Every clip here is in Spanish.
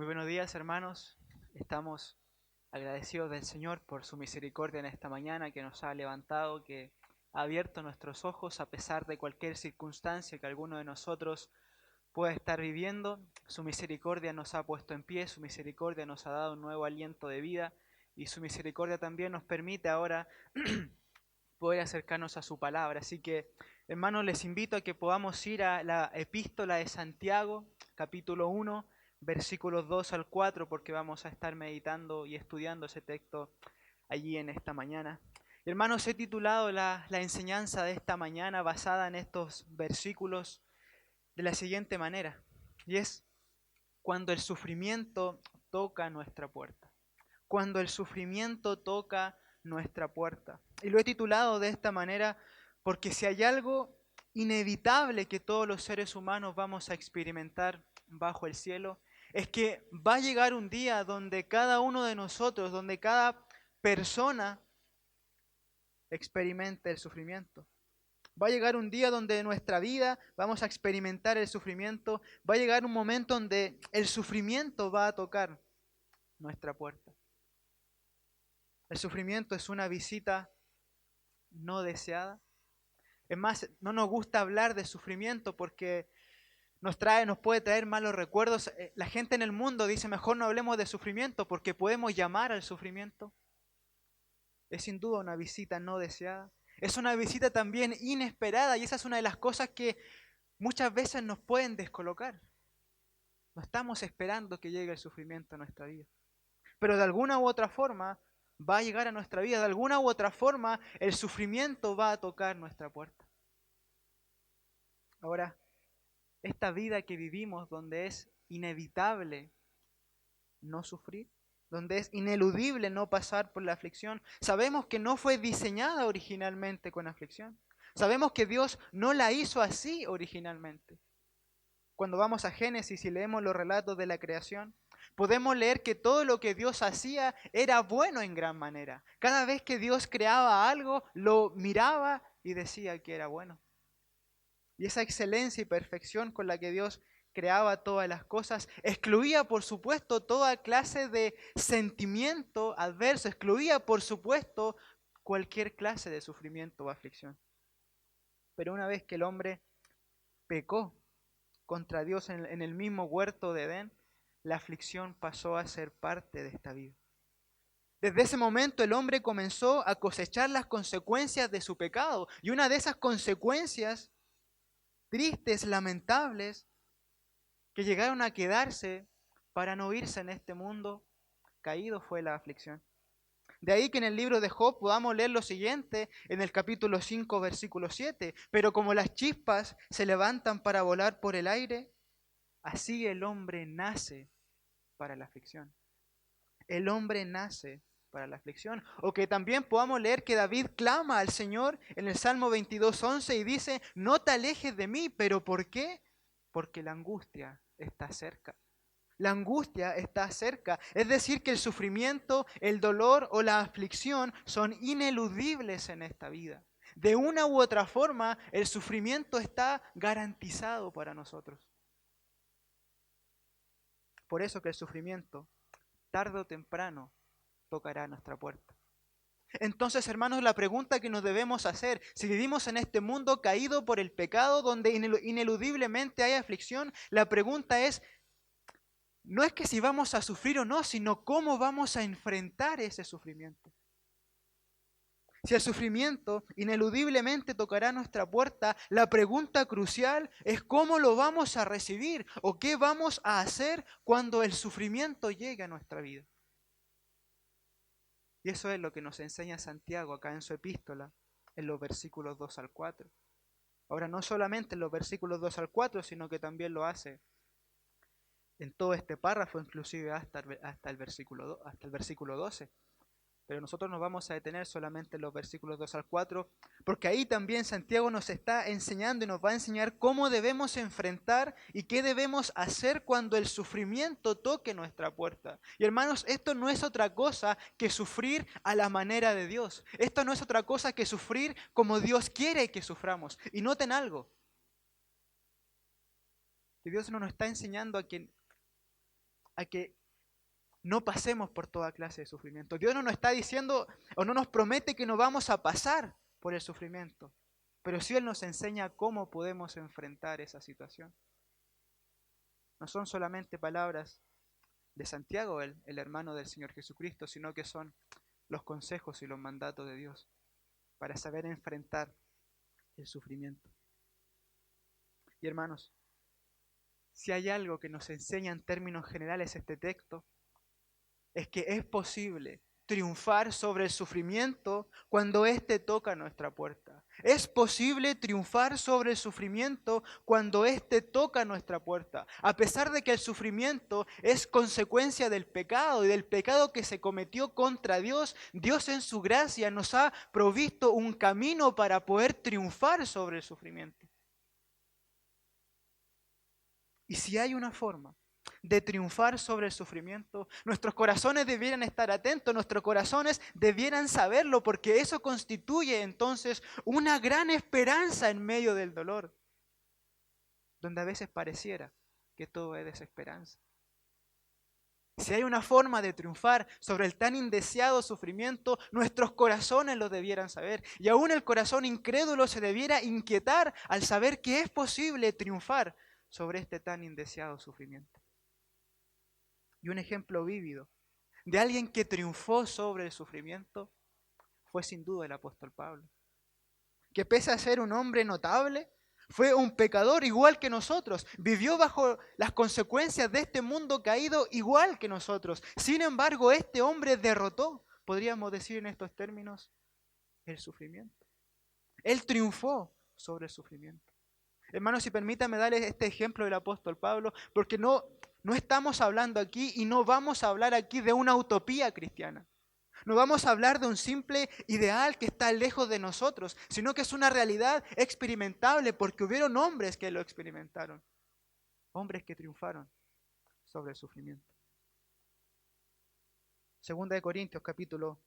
Muy buenos días, hermanos. Estamos agradecidos del Señor por su misericordia en esta mañana que nos ha levantado, que ha abierto nuestros ojos a pesar de cualquier circunstancia que alguno de nosotros pueda estar viviendo. Su misericordia nos ha puesto en pie, su misericordia nos ha dado un nuevo aliento de vida y su misericordia también nos permite ahora poder acercarnos a su palabra. Así que, hermanos, les invito a que podamos ir a la epístola de Santiago, capítulo 1, versículos 2 al 4, porque vamos a estar meditando y estudiando ese texto allí en esta mañana. Hermanos, he titulado la enseñanza de esta mañana basada en estos versículos de la siguiente manera, y es cuando el sufrimiento toca nuestra puerta. Cuando el sufrimiento toca nuestra puerta. Y lo he titulado de esta manera porque si hay algo inevitable que todos los seres humanos vamos a experimentar bajo el cielo, es que va a llegar un día donde cada uno de nosotros, donde cada persona experimente el sufrimiento. Va a llegar un día donde en nuestra vida vamos a experimentar el sufrimiento. Va a llegar un momento donde el sufrimiento va a tocar nuestra puerta. El sufrimiento es una visita no deseada. Es más, no nos gusta hablar de sufrimiento porque nos puede traer malos recuerdos. La gente en el mundo dice, mejor no hablemos de sufrimiento porque podemos llamar al sufrimiento. Es sin duda una visita no deseada. Es una visita también inesperada y esa es una de las cosas que muchas veces nos pueden descolocar. No estamos esperando que llegue el sufrimiento a nuestra vida. Pero de alguna u otra forma va a llegar a nuestra vida. De alguna u otra forma el sufrimiento va a tocar nuestra puerta. Ahora, esta vida que vivimos donde es inevitable no sufrir, donde es ineludible no pasar por la aflicción, sabemos que no fue diseñada originalmente con aflicción. Sabemos que Dios no la hizo así originalmente. Cuando vamos a Génesis y leemos los relatos de la creación, podemos leer que todo lo que Dios hacía era bueno en gran manera. Cada vez que Dios creaba algo, lo miraba y decía que era bueno. Y esa excelencia y perfección con la que Dios creaba todas las cosas, excluía por supuesto toda clase de sentimiento adverso, excluía por supuesto cualquier clase de sufrimiento o aflicción. Pero una vez que el hombre pecó contra Dios en el mismo huerto de Edén, la aflicción pasó a ser parte de esta vida. Desde ese momento el hombre comenzó a cosechar las consecuencias de su pecado. Y una de esas consecuencias tristes, lamentables, que llegaron a quedarse para no irse en este mundo caído fue la aflicción. De ahí que en el libro de Job podamos leer lo siguiente en el capítulo 5, versículo 7. Pero como las chispas se levantan para volar por el aire, así el hombre nace para la aflicción. El hombre nace para la aflicción. O que también podamos leer que David clama al Señor en el Salmo 22:11 y dice, no te alejes de mí, ¿pero por qué? Porque la angustia está cerca. La angustia está cerca. Es decir, que el sufrimiento, el dolor o la aflicción son ineludibles en esta vida. De una u otra forma, el sufrimiento está garantizado para nosotros. Por eso que el sufrimiento, tarde o temprano, tocará nuestra puerta. Entonces, hermanos, la pregunta que nos debemos hacer, si vivimos en este mundo caído por el pecado, donde ineludiblemente hay aflicción, la pregunta es, no es que si vamos a sufrir o no, sino cómo vamos a enfrentar ese sufrimiento. Si el sufrimiento ineludiblemente tocará nuestra puerta, la pregunta crucial es cómo lo vamos a recibir o qué vamos a hacer cuando el sufrimiento llegue a nuestra vida. Y eso es lo que nos enseña Santiago acá en su epístola, en los versículos 2 al 4. Ahora, no solamente en los versículos 2 al 4, sino que también lo hace en todo este párrafo, inclusive hasta el versículo 12. Pero nosotros nos vamos a detener solamente en los versículos 2 al 4, porque ahí también Santiago nos está enseñando y nos va a enseñar cómo debemos enfrentar y qué debemos hacer cuando el sufrimiento toque nuestra puerta. Y hermanos, esto no es otra cosa que sufrir a la manera de Dios. Esto no es otra cosa que sufrir como Dios quiere que suframos. Y noten algo, que Dios no nos está enseñando a que a que no pasemos por toda clase de sufrimiento. Dios no nos está diciendo o no nos promete que no vamos a pasar por el sufrimiento, pero sí Él nos enseña cómo podemos enfrentar esa situación. No son solamente palabras de Santiago, el hermano del Señor Jesucristo, sino que son los consejos y los mandatos de Dios para saber enfrentar el sufrimiento. Y hermanos, si hay algo que nos enseña en términos generales este texto, es que es posible triunfar sobre el sufrimiento cuando éste toca nuestra puerta. Es posible triunfar sobre el sufrimiento cuando éste toca nuestra puerta. A pesar de que el sufrimiento es consecuencia del pecado y del pecado que se cometió contra Dios, Dios en su gracia nos ha provisto un camino para poder triunfar sobre el sufrimiento. Y si hay una forma de triunfar sobre el sufrimiento, nuestros corazones debieran estar atentos, nuestros corazones debieran saberlo, porque eso constituye entonces una gran esperanza en medio del dolor, donde a veces pareciera que todo es desesperanza. Si hay una forma de triunfar sobre el tan indeseado sufrimiento, nuestros corazones lo debieran saber. Y aún el corazón incrédulo se debiera inquietar al saber que es posible triunfar sobre este tan indeseado sufrimiento. Y un ejemplo vívido de alguien que triunfó sobre el sufrimiento fue sin duda el apóstol Pablo, que pese a ser un hombre notable, fue un pecador igual que nosotros, vivió bajo las consecuencias de este mundo caído igual que nosotros. Sin embargo, este hombre derrotó, podríamos decir en estos términos, el sufrimiento. Él triunfó sobre el sufrimiento. Hermanos, si permítanme darles este ejemplo del apóstol Pablo, porque no estamos hablando aquí y no vamos a hablar aquí de una utopía cristiana. No vamos a hablar de un simple ideal que está lejos de nosotros, sino que es una realidad experimentable porque hubieron hombres que lo experimentaron. Hombres que triunfaron sobre el sufrimiento. Segunda de Corintios capítulo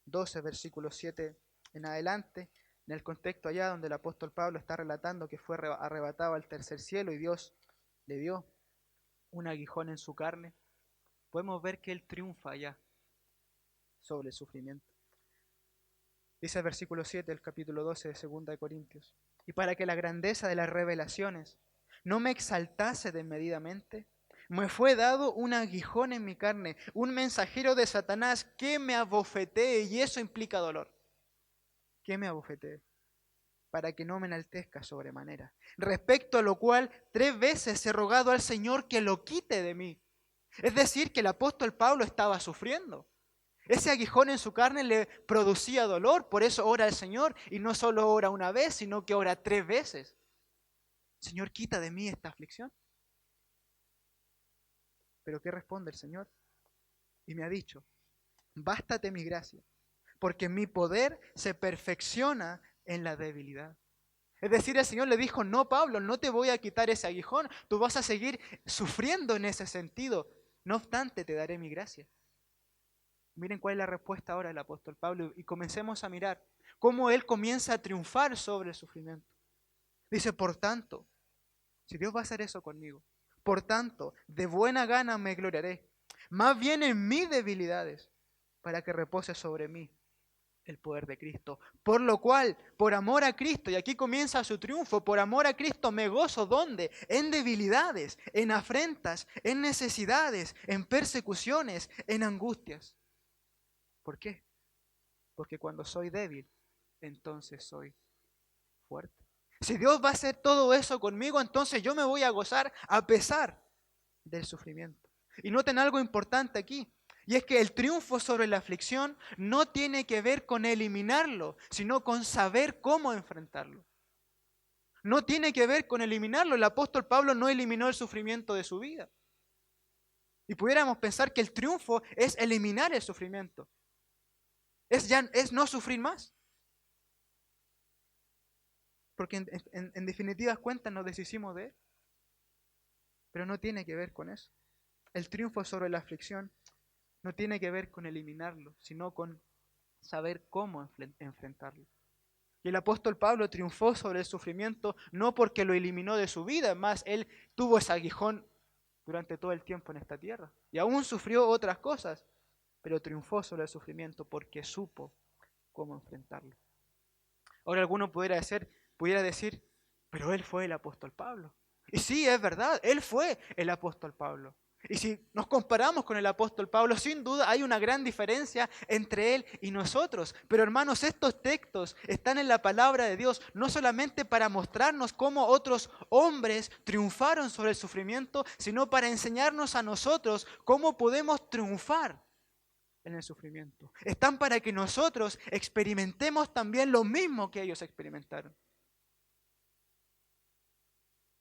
12, versículo 7 en adelante, en el contexto allá donde el apóstol Pablo está relatando que fue arrebatado al tercer cielo y Dios le dio un aguijón en su carne, podemos ver que él triunfa allá sobre el sufrimiento. Dice el versículo 7 del capítulo 12 de 2 de Corintios: y para que la grandeza de las revelaciones no me exaltase desmedidamente, me fue dado un aguijón en mi carne, un mensajero de Satanás que me abofetee, y eso implica dolor. Que me abofetee, para que no me enaltezca sobremanera. Respecto a lo cual 3 veces he rogado al Señor que lo quite de mí. Es decir, que el apóstol Pablo estaba sufriendo. Ese aguijón en su carne le producía dolor, por eso ora al Señor, y no solo ora una vez, sino que ora 3 veces. Señor, quita de mí esta aflicción. Pero ¿qué responde el Señor? Y me ha dicho: bástate mi gracia, porque mi poder se perfecciona en la debilidad. Es decir, el Señor le dijo: no, Pablo, no te voy a quitar ese aguijón, tú vas a seguir sufriendo en ese sentido, no obstante te daré mi gracia. Miren cuál es la respuesta ahora del apóstol Pablo, y comencemos a mirar cómo él comienza a triunfar sobre el sufrimiento. Dice: por tanto, si Dios va a hacer eso conmigo, por tanto, de buena gana me gloriaré, más bien en mis debilidades, para que repose sobre mí el poder de Cristo. Por lo cual, por amor a Cristo, y aquí comienza su triunfo, por amor a Cristo me gozo, ¿dónde? En debilidades, en afrentas, en necesidades, en persecuciones, en angustias. ¿Por qué? Porque cuando soy débil, entonces soy fuerte. Si Dios va a hacer todo eso conmigo, entonces yo me voy a gozar a pesar del sufrimiento. Y noten algo importante aquí, y es que el triunfo sobre la aflicción no tiene que ver con eliminarlo, sino con saber cómo enfrentarlo. No tiene que ver con eliminarlo. El apóstol Pablo no eliminó el sufrimiento de su vida. Y pudiéramos pensar que el triunfo es eliminar el sufrimiento. Es no sufrir más. Porque en definitivas cuentas nos deshicimos de él. Pero no tiene que ver con eso. El triunfo sobre la aflicción no tiene que ver con eliminarlo, sino con saber cómo enfrentarlo. Y el apóstol Pablo triunfó sobre el sufrimiento no porque lo eliminó de su vida, más él tuvo ese aguijón durante todo el tiempo en esta tierra. Y aún sufrió otras cosas, pero triunfó sobre el sufrimiento porque supo cómo enfrentarlo. Ahora alguno pudiera decir, pero él fue el apóstol Pablo. Y sí, es verdad, él fue el apóstol Pablo. Y si nos comparamos con el apóstol Pablo, sin duda hay una gran diferencia entre él y nosotros. Pero hermanos, estos textos están en la palabra de Dios no solamente para mostrarnos cómo otros hombres triunfaron sobre el sufrimiento, sino para enseñarnos a nosotros cómo podemos triunfar en el sufrimiento. Están para que nosotros experimentemos también lo mismo que ellos experimentaron.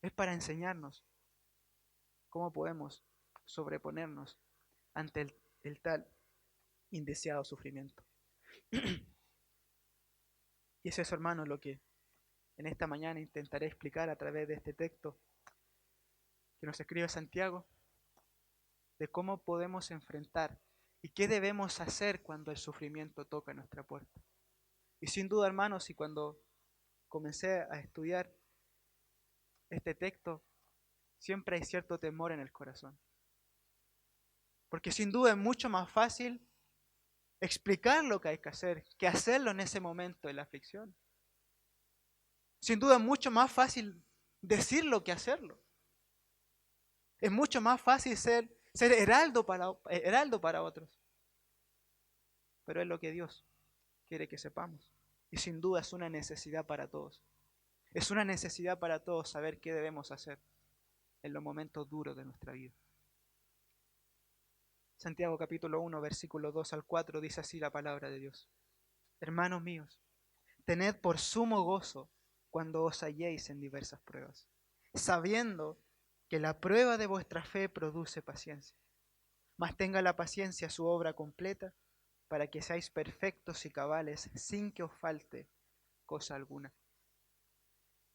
Es para enseñarnos cómo podemos sobreponernos ante el tal indeseado sufrimiento. Y es eso, hermano, lo que en esta mañana intentaré explicar a través de este texto que nos escribe Santiago, de cómo podemos enfrentar y qué debemos hacer cuando el sufrimiento toca nuestra puerta. Y sin duda, hermanos, y cuando comencé a estudiar este texto, siempre hay cierto temor en el corazón. Porque sin duda es mucho más fácil explicar lo que hay que hacer que hacerlo en ese momento de la aflicción. Sin duda es mucho más fácil decirlo que hacerlo. Es mucho más fácil ser heraldo para otros. Pero es lo que Dios quiere que sepamos. Y sin duda es una necesidad para todos. Es una necesidad para todos saber qué debemos hacer en los momentos duros de nuestra vida. Santiago capítulo 1, versículo 2 al 4 dice así la palabra de Dios. Hermanos míos, tened por sumo gozo cuando os halléis en diversas pruebas, sabiendo que la prueba de vuestra fe produce paciencia. Mas tenga la paciencia su obra completa, para que seáis perfectos y cabales, sin que os falte cosa alguna.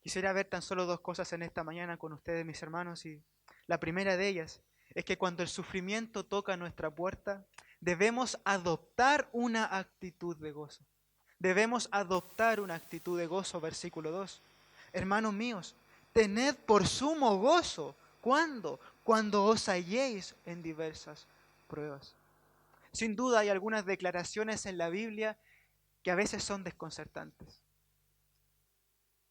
Quisiera ver tan solo dos cosas en esta mañana con ustedes, mis hermanos, y la primera de ellas es que cuando el sufrimiento toca nuestra puerta, debemos adoptar una actitud de gozo. Debemos adoptar una actitud de gozo, versículo 2. Hermanos míos, tened por sumo gozo. ¿Cuándo? Cuando os halléis en diversas pruebas. Sin duda hay algunas declaraciones en la Biblia que a veces son desconcertantes.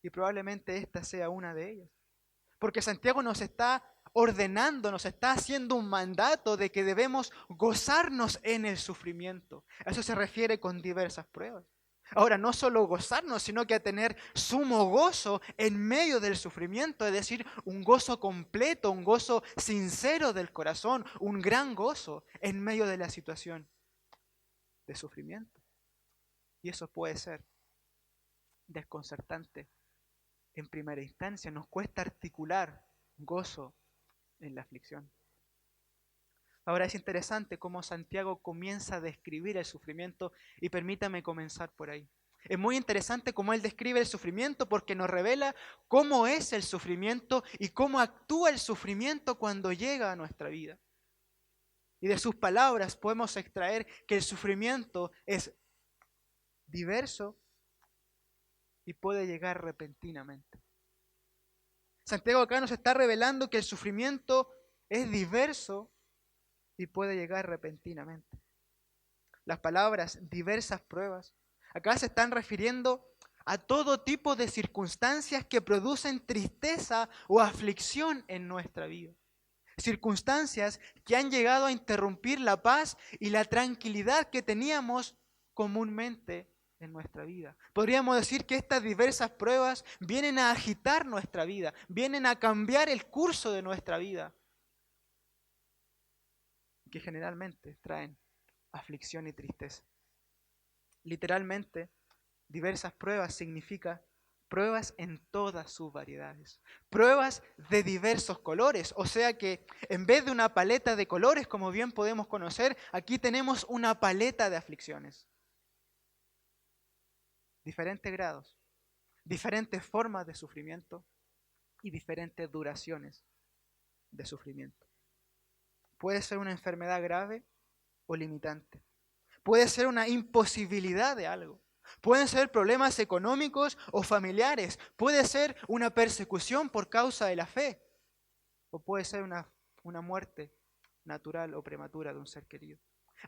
Y probablemente esta sea una de ellas. Porque Santiago nos está ordenando, nos está haciendo un mandato de que debemos gozarnos en el sufrimiento. A eso se refiere con diversas pruebas. Ahora, no solo gozarnos, sino que a tener sumo gozo en medio del sufrimiento, es decir, un gozo completo, un gozo sincero del corazón, un gran gozo en medio de la situación de sufrimiento. Y eso puede ser desconcertante en primera instancia, nos cuesta articular gozo en la aflicción. Ahora es interesante cómo Santiago comienza a describir el sufrimiento y permítame comenzar por ahí. Es muy interesante cómo él describe el sufrimiento porque nos revela cómo es el sufrimiento y cómo actúa el sufrimiento cuando llega a nuestra vida. Y de sus palabras podemos extraer que el sufrimiento es diverso y puede llegar repentinamente. Santiago acá nos está revelando que el sufrimiento es diverso y puede llegar repentinamente. Las palabras diversas pruebas acá se están refiriendo a todo tipo de circunstancias que producen tristeza o aflicción en nuestra vida. Circunstancias que han llegado a interrumpir la paz y la tranquilidad que teníamos comúnmente en nuestra vida. Podríamos decir que estas diversas pruebas vienen a agitar nuestra vida, vienen a cambiar el curso de nuestra vida, que generalmente traen aflicción y tristeza. Literalmente, diversas pruebas significa pruebas en todas sus variedades, pruebas de diversos colores, o sea que en vez de una paleta de colores, como bien podemos conocer, aquí tenemos una paleta de aflicciones. Diferentes grados, diferentes formas de sufrimiento y diferentes duraciones de sufrimiento. Puede ser una enfermedad grave o limitante. Puede ser una imposibilidad de algo. Pueden ser problemas económicos o familiares. Puede ser una persecución por causa de la fe. O puede ser una una muerte natural o prematura de un ser querido.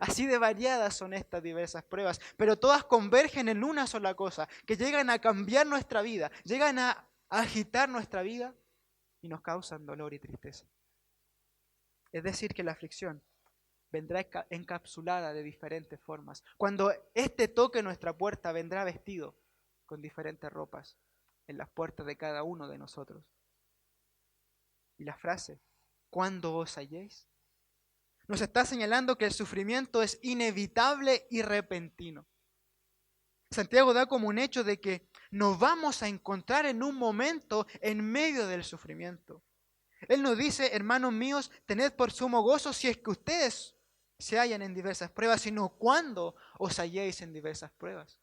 Así de variadas son estas diversas pruebas, pero todas convergen en una sola cosa, que llegan a cambiar nuestra vida, llegan a agitar nuestra vida y nos causan dolor y tristeza. Es decir, que la aflicción vendrá encapsulada de diferentes formas. Cuando este toque nuestra puerta, vendrá vestido con diferentes ropas en las puertas de cada uno de nosotros. Y la frase, ¿cuándo os halléis?, nos está señalando que el sufrimiento es inevitable y repentino. Santiago da como un hecho de que nos vamos a encontrar en un momento en medio del sufrimiento. Él nos dice, hermanos míos, tened por sumo gozo si es que ustedes se hallan en diversas pruebas, sino cuando os halléis en diversas pruebas.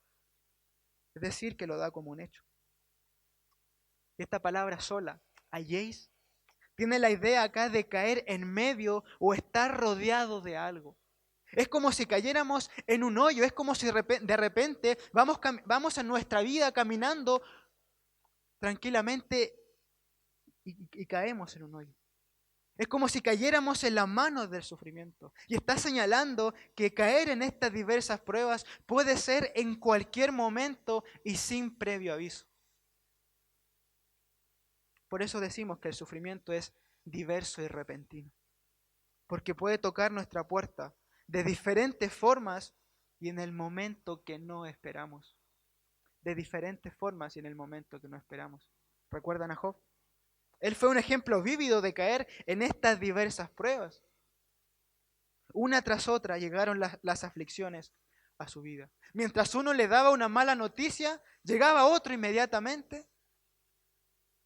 Es decir, que lo da como un hecho. Y esta palabra sola, halléis, tiene la idea acá de caer en medio o estar rodeado de algo. Es como si cayéramos en un hoyo, es como si de repente vamos en nuestra vida caminando tranquilamente y caemos en un hoyo. Es como si cayéramos en las manos del sufrimiento. Y está señalando que caer en estas diversas pruebas puede ser en cualquier momento y sin previo aviso. Por eso decimos que el sufrimiento es diverso y repentino, porque puede tocar nuestra puerta de diferentes formas y en el momento que no esperamos. De diferentes formas y en el momento que no esperamos. ¿Recuerdan a Job? Él fue un ejemplo vívido de caer en estas diversas pruebas. Una tras otra llegaron las aflicciones a su vida. Mientras uno le daba una mala noticia, llegaba otro inmediatamente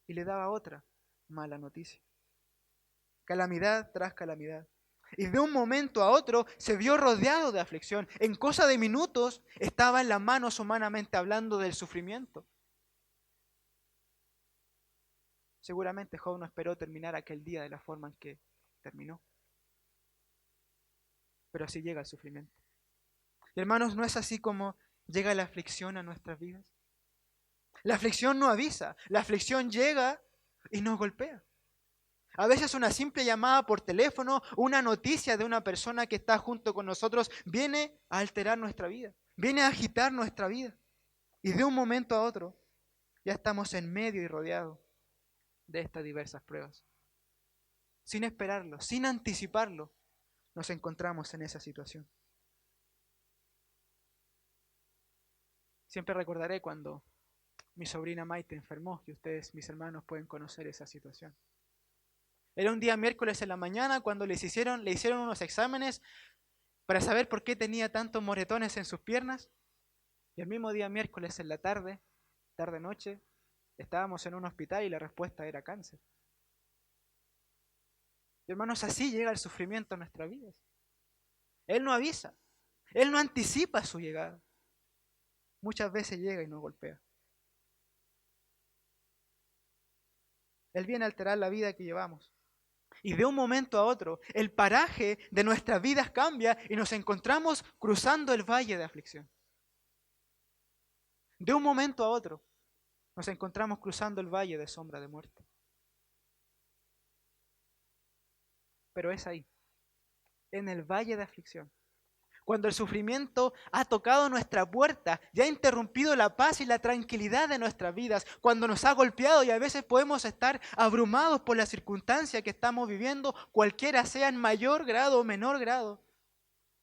y le daba otra mala noticia. Calamidad tras calamidad. Y de un momento a otro se vio rodeado de aflicción. En cosa de minutos estaba en las manos, humanamente hablando, del sufrimiento. Seguramente Job no esperó terminar aquel día de la forma en que terminó. Pero así llega el sufrimiento. Y hermanos, ¿no es así como llega la aflicción a nuestras vidas? La aflicción no avisa, la aflicción llega y nos golpea. A veces una simple llamada por teléfono, una noticia de una persona que está junto con nosotros, viene a alterar nuestra vida, viene a agitar nuestra vida. Y de un momento a otro ya estamos en medio y rodeados de estas diversas pruebas. Sin esperarlo, sin anticiparlo, nos encontramos en esa situación. Siempre recordaré cuando mi sobrina Maite enfermó, y ustedes, mis hermanos, pueden conocer esa situación. Era un día miércoles en la mañana cuando le hicieron unos exámenes para saber por qué tenía tantos moretones en sus piernas. Y el mismo día miércoles en la tarde-noche, estábamos en un hospital y la respuesta era cáncer. Y hermanos, así llega el sufrimiento a nuestras vidas. Él no avisa, Él no anticipa su llegada. Muchas veces llega y nos golpea. Él viene a alterar la vida que llevamos. Y de un momento a otro, el paraje de nuestras vidas cambia y nos encontramos cruzando el valle de aflicción. De un momento a otro, nos encontramos cruzando el valle de sombra de muerte. Pero es ahí, en el valle de aflicción, cuando el sufrimiento ha tocado nuestra puerta y ha interrumpido la paz y la tranquilidad de nuestras vidas, cuando nos ha golpeado y a veces podemos estar abrumados por la circunstancia que estamos viviendo, cualquiera sea en mayor grado o menor grado,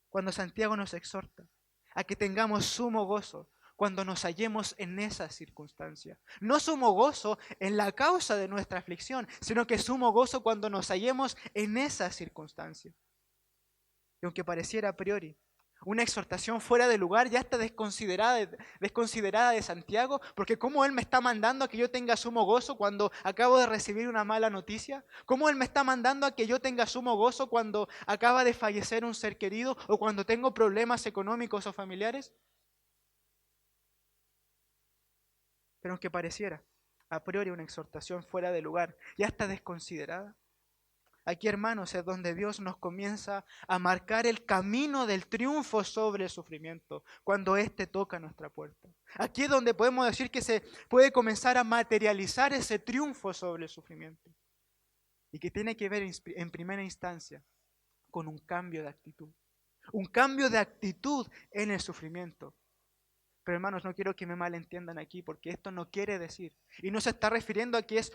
cuando Santiago nos exhorta a que tengamos sumo gozo cuando nos hallemos en esa circunstancia. No sumo gozo en la causa de nuestra aflicción, sino que sumo gozo cuando nos hallemos en esa circunstancia. Y aunque pareciera a priori una exhortación fuera de lugar, ya está desconsiderada de Santiago, porque ¿cómo él me está mandando a que yo tenga sumo gozo cuando acabo de recibir una mala noticia? ¿Cómo él me está mandando a que yo tenga sumo gozo cuando acaba de fallecer un ser querido o cuando tengo problemas económicos o familiares? Pero aunque pareciera a priori una exhortación fuera de lugar, ya está desconsiderada. Aquí, hermanos, es donde Dios nos comienza a marcar el camino del triunfo sobre el sufrimiento, cuando éste toca nuestra puerta. Aquí es donde podemos decir que se puede comenzar a materializar ese triunfo sobre el sufrimiento. y que tiene que ver en primera instancia con un cambio de actitud. Un cambio de actitud en el sufrimiento. Pero hermanos, no quiero que me malentiendan aquí, porque esto no quiere decir, y no se está refiriendo a que es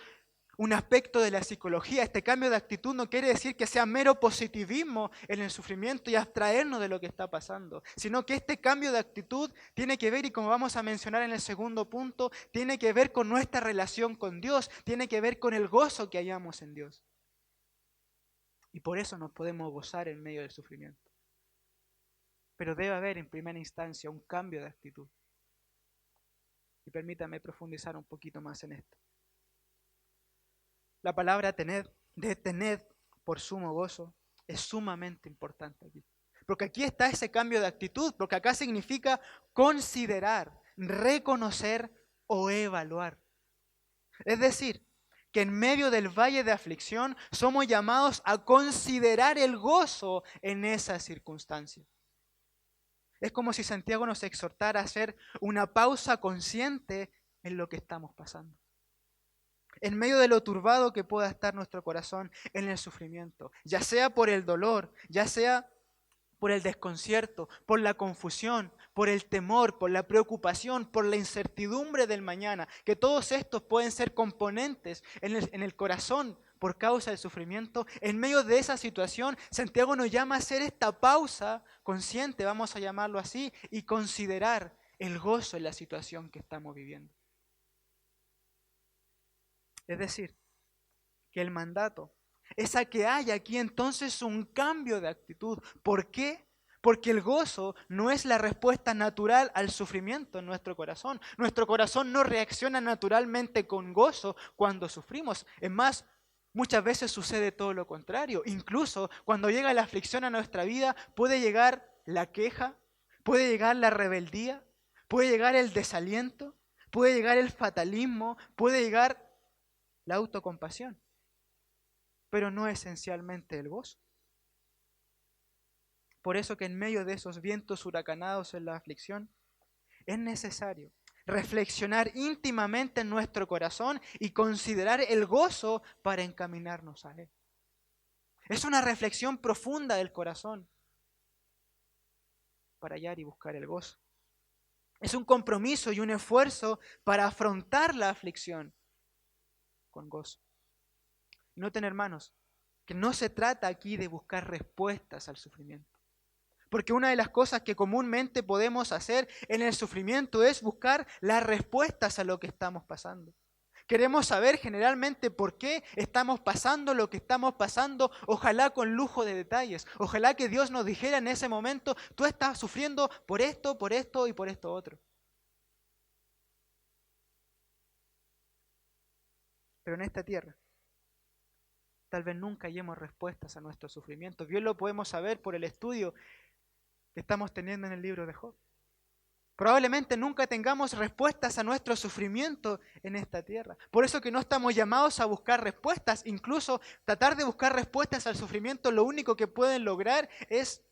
un aspecto de la psicología. Este cambio de actitud no quiere decir que sea mero positivismo en el sufrimiento y abstraernos de lo que está pasando, sino que este cambio de actitud tiene que ver, y como vamos a mencionar en el segundo punto, tiene que ver con nuestra relación con Dios, tiene que ver con el gozo que hallamos en Dios. Y por eso nos podemos gozar en medio del sufrimiento. Pero debe haber en primera instancia un cambio de actitud. Y permítame profundizar un poquito más en esto. La palabra tener, de tener por sumo gozo, es sumamente importante aquí. Porque aquí está ese cambio de actitud, porque acá significa considerar, reconocer o evaluar. Es decir, que en medio del valle de aflicción somos llamados a considerar el gozo en esa circunstancia. Es como si Santiago nos exhortara a hacer una pausa consciente en lo que estamos pasando. En medio de lo turbado que pueda estar nuestro corazón en el sufrimiento, ya sea por el dolor, ya sea por el desconcierto, por la confusión, por el temor, por la preocupación, por la incertidumbre del mañana, que todos estos pueden ser componentes en el corazón por causa del sufrimiento. En medio de esa situación, Santiago nos llama a hacer esta pausa consciente, vamos a llamarlo así, y considerar el gozo en la situación que estamos viviendo. Es decir, que el mandato es a que haya aquí entonces un cambio de actitud. ¿Por qué? Porque el gozo no es la respuesta natural al sufrimiento en nuestro corazón. Nuestro corazón no reacciona naturalmente con gozo cuando sufrimos. Es más, muchas veces sucede todo lo contrario. Incluso cuando llega la aflicción a nuestra vida, puede llegar la queja, puede llegar la rebeldía, puede llegar el desaliento, puede llegar el fatalismo, puede llegar la autocompasión, pero no esencialmente el gozo. Por eso que en medio de esos vientos huracanados en la aflicción, es necesario reflexionar íntimamente en nuestro corazón y considerar el gozo para encaminarnos a Él. Es una reflexión profunda del corazón para hallar y buscar el gozo. Es un compromiso y un esfuerzo para afrontar la aflicción con gozo. Noten, hermanos, que no se trata aquí de buscar respuestas al sufrimiento. Porque una de las cosas que comúnmente podemos hacer en el sufrimiento es buscar las respuestas a lo que estamos pasando. Queremos saber generalmente por qué estamos pasando lo que estamos pasando, ojalá con lujo de detalles. Ojalá que Dios nos dijera en ese momento, tú estás sufriendo por esto y por esto otro. Pero en esta tierra, tal vez nunca hallemos respuestas a nuestro sufrimiento. Bien lo podemos saber por el estudio que estamos teniendo en el libro de Job. Probablemente nunca tengamos respuestas a nuestro sufrimiento en esta tierra. Por eso que no estamos llamados a buscar respuestas. Incluso tratar de buscar respuestas al sufrimiento, lo único que pueden lograr es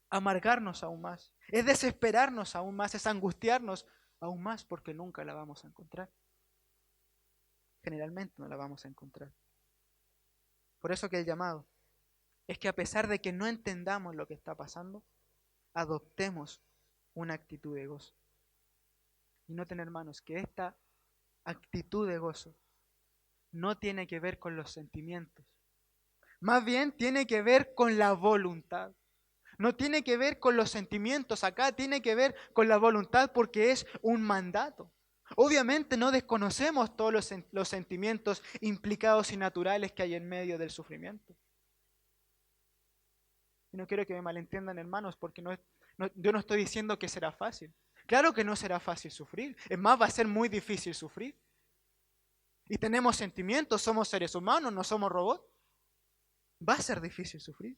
amargarnos aún más, es desesperarnos aún más, es angustiarnos aún más, porque nunca la vamos a encontrar. Generalmente no la vamos a encontrar. Por eso que el llamado es que a pesar de que no entendamos lo que está pasando, adoptemos una actitud de gozo. Y noten, hermanos, que esta actitud de gozo no tiene que ver con los sentimientos. Más bien tiene que ver con la voluntad. No tiene que ver con los sentimientos acá, tiene que ver con la voluntad porque es un mandato. Obviamente no desconocemos todos los sentimientos implicados y naturales que hay en medio del sufrimiento. Y no quiero que me malentiendan, hermanos, porque yo no estoy diciendo que será fácil. Claro que no será fácil sufrir. Es más, va a ser muy difícil sufrir. Y tenemos sentimientos, somos seres humanos, no somos robots. Va a ser difícil sufrir.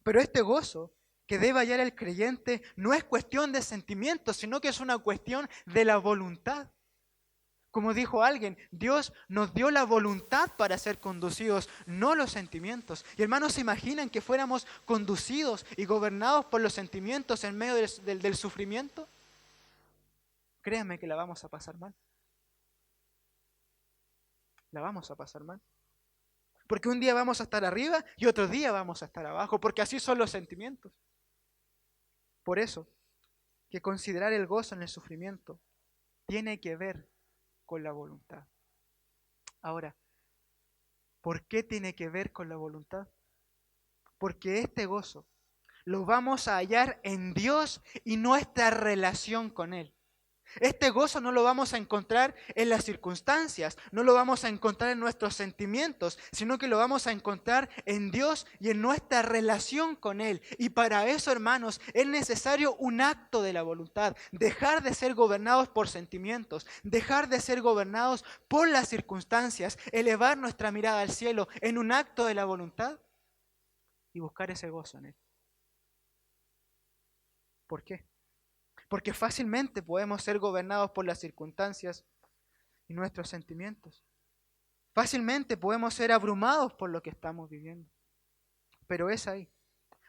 Pero este gozo que debe hallar el creyente no es cuestión de sentimientos, sino que es una cuestión de la voluntad. Como dijo alguien, Dios nos dio la voluntad para ser conducidos, no los sentimientos. Y hermanos, ¿se imaginan que fuéramos conducidos y gobernados por los sentimientos en medio del sufrimiento? Créanme que la vamos a pasar mal. La vamos a pasar mal. Porque un día vamos a estar arriba y otro día vamos a estar abajo, porque así son los sentimientos. Por eso, que considerar el gozo en el sufrimiento tiene que ver con la voluntad. Ahora, ¿por qué tiene que ver con la voluntad? Porque este gozo lo vamos a hallar en Dios y nuestra relación con Él. Este gozo no lo vamos a encontrar en las circunstancias, no lo vamos a encontrar en nuestros sentimientos, sino que lo vamos a encontrar en Dios y en nuestra relación con Él. Y para eso, hermanos, es necesario un acto de la voluntad, dejar de ser gobernados por sentimientos, dejar de ser gobernados por las circunstancias, elevar nuestra mirada al cielo en un acto de la voluntad y buscar ese gozo en Él. ¿Por qué? Porque fácilmente podemos ser gobernados por las circunstancias y nuestros sentimientos. Fácilmente podemos ser abrumados por lo que estamos viviendo. Pero es ahí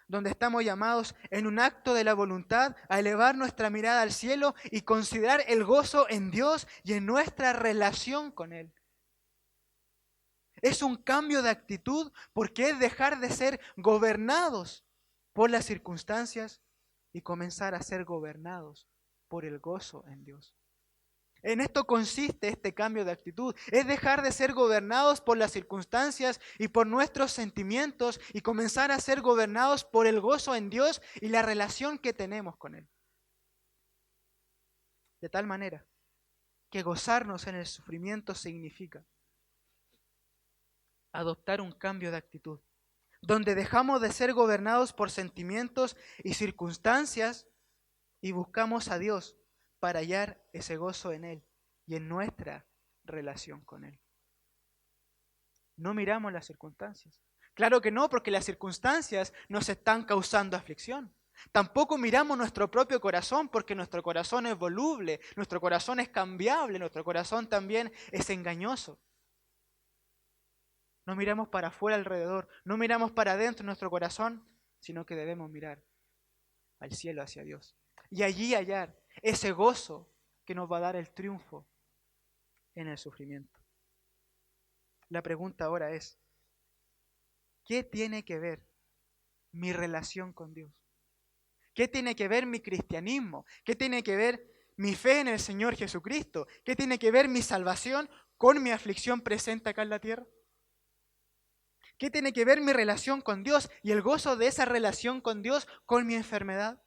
donde estamos llamados en un acto de la voluntad a elevar nuestra mirada al cielo y considerar el gozo en Dios y en nuestra relación con Él. Es un cambio de actitud porque es dejar de ser gobernados por las circunstancias y comenzar a ser gobernados por el gozo en Dios. En esto consiste este cambio de actitud, es dejar de ser gobernados por las circunstancias y por nuestros sentimientos y comenzar a ser gobernados por el gozo en Dios y la relación que tenemos con Él. De tal manera que gozarnos en el sufrimiento significa adoptar un cambio de actitud, donde dejamos de ser gobernados por sentimientos y circunstancias y buscamos a Dios para hallar ese gozo en Él y en nuestra relación con Él. No miramos las circunstancias. Claro que no, porque las circunstancias nos están causando aflicción. Tampoco miramos nuestro propio corazón, porque nuestro corazón es voluble, nuestro corazón es cambiable, nuestro corazón también es engañoso. No miramos para afuera alrededor, no miramos para adentro nuestro corazón, sino que debemos mirar al cielo, hacia Dios. Y allí hallar ese gozo que nos va a dar el triunfo en el sufrimiento. La pregunta ahora es, ¿qué tiene que ver mi relación con Dios? ¿Qué tiene que ver mi cristianismo? ¿Qué tiene que ver mi fe en el Señor Jesucristo? ¿Qué tiene que ver mi salvación con mi aflicción presente acá en la tierra? ¿Qué tiene que ver mi relación con Dios y el gozo de esa relación con Dios con mi enfermedad?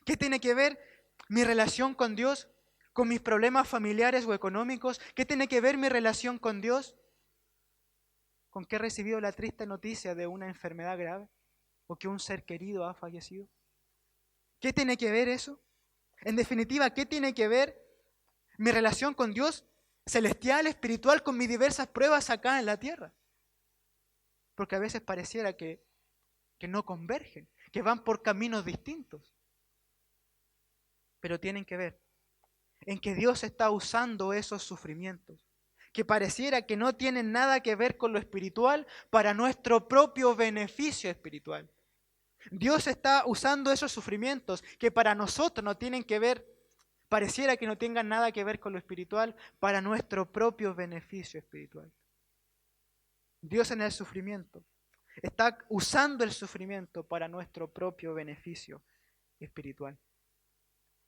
¿Qué tiene que ver mi relación con Dios con mis problemas familiares o económicos? ¿Qué tiene que ver mi relación con Dios con que he recibido la triste noticia de una enfermedad grave o que un ser querido ha fallecido? ¿Qué tiene que ver eso? En definitiva, ¿qué tiene que ver mi relación con Dios celestial, espiritual, con mis diversas pruebas acá en la tierra? Porque a veces pareciera que no convergen, que van por caminos distintos. Pero tienen que ver en que Dios está usando esos sufrimientos, que pareciera que no tienen nada que ver con lo espiritual, para nuestro propio beneficio espiritual. Dios está usando esos sufrimientos que para nosotros no tienen que ver, pareciera que no tengan nada que ver con lo espiritual, para nuestro propio beneficio espiritual. Dios en el sufrimiento está usando el sufrimiento para nuestro propio beneficio espiritual.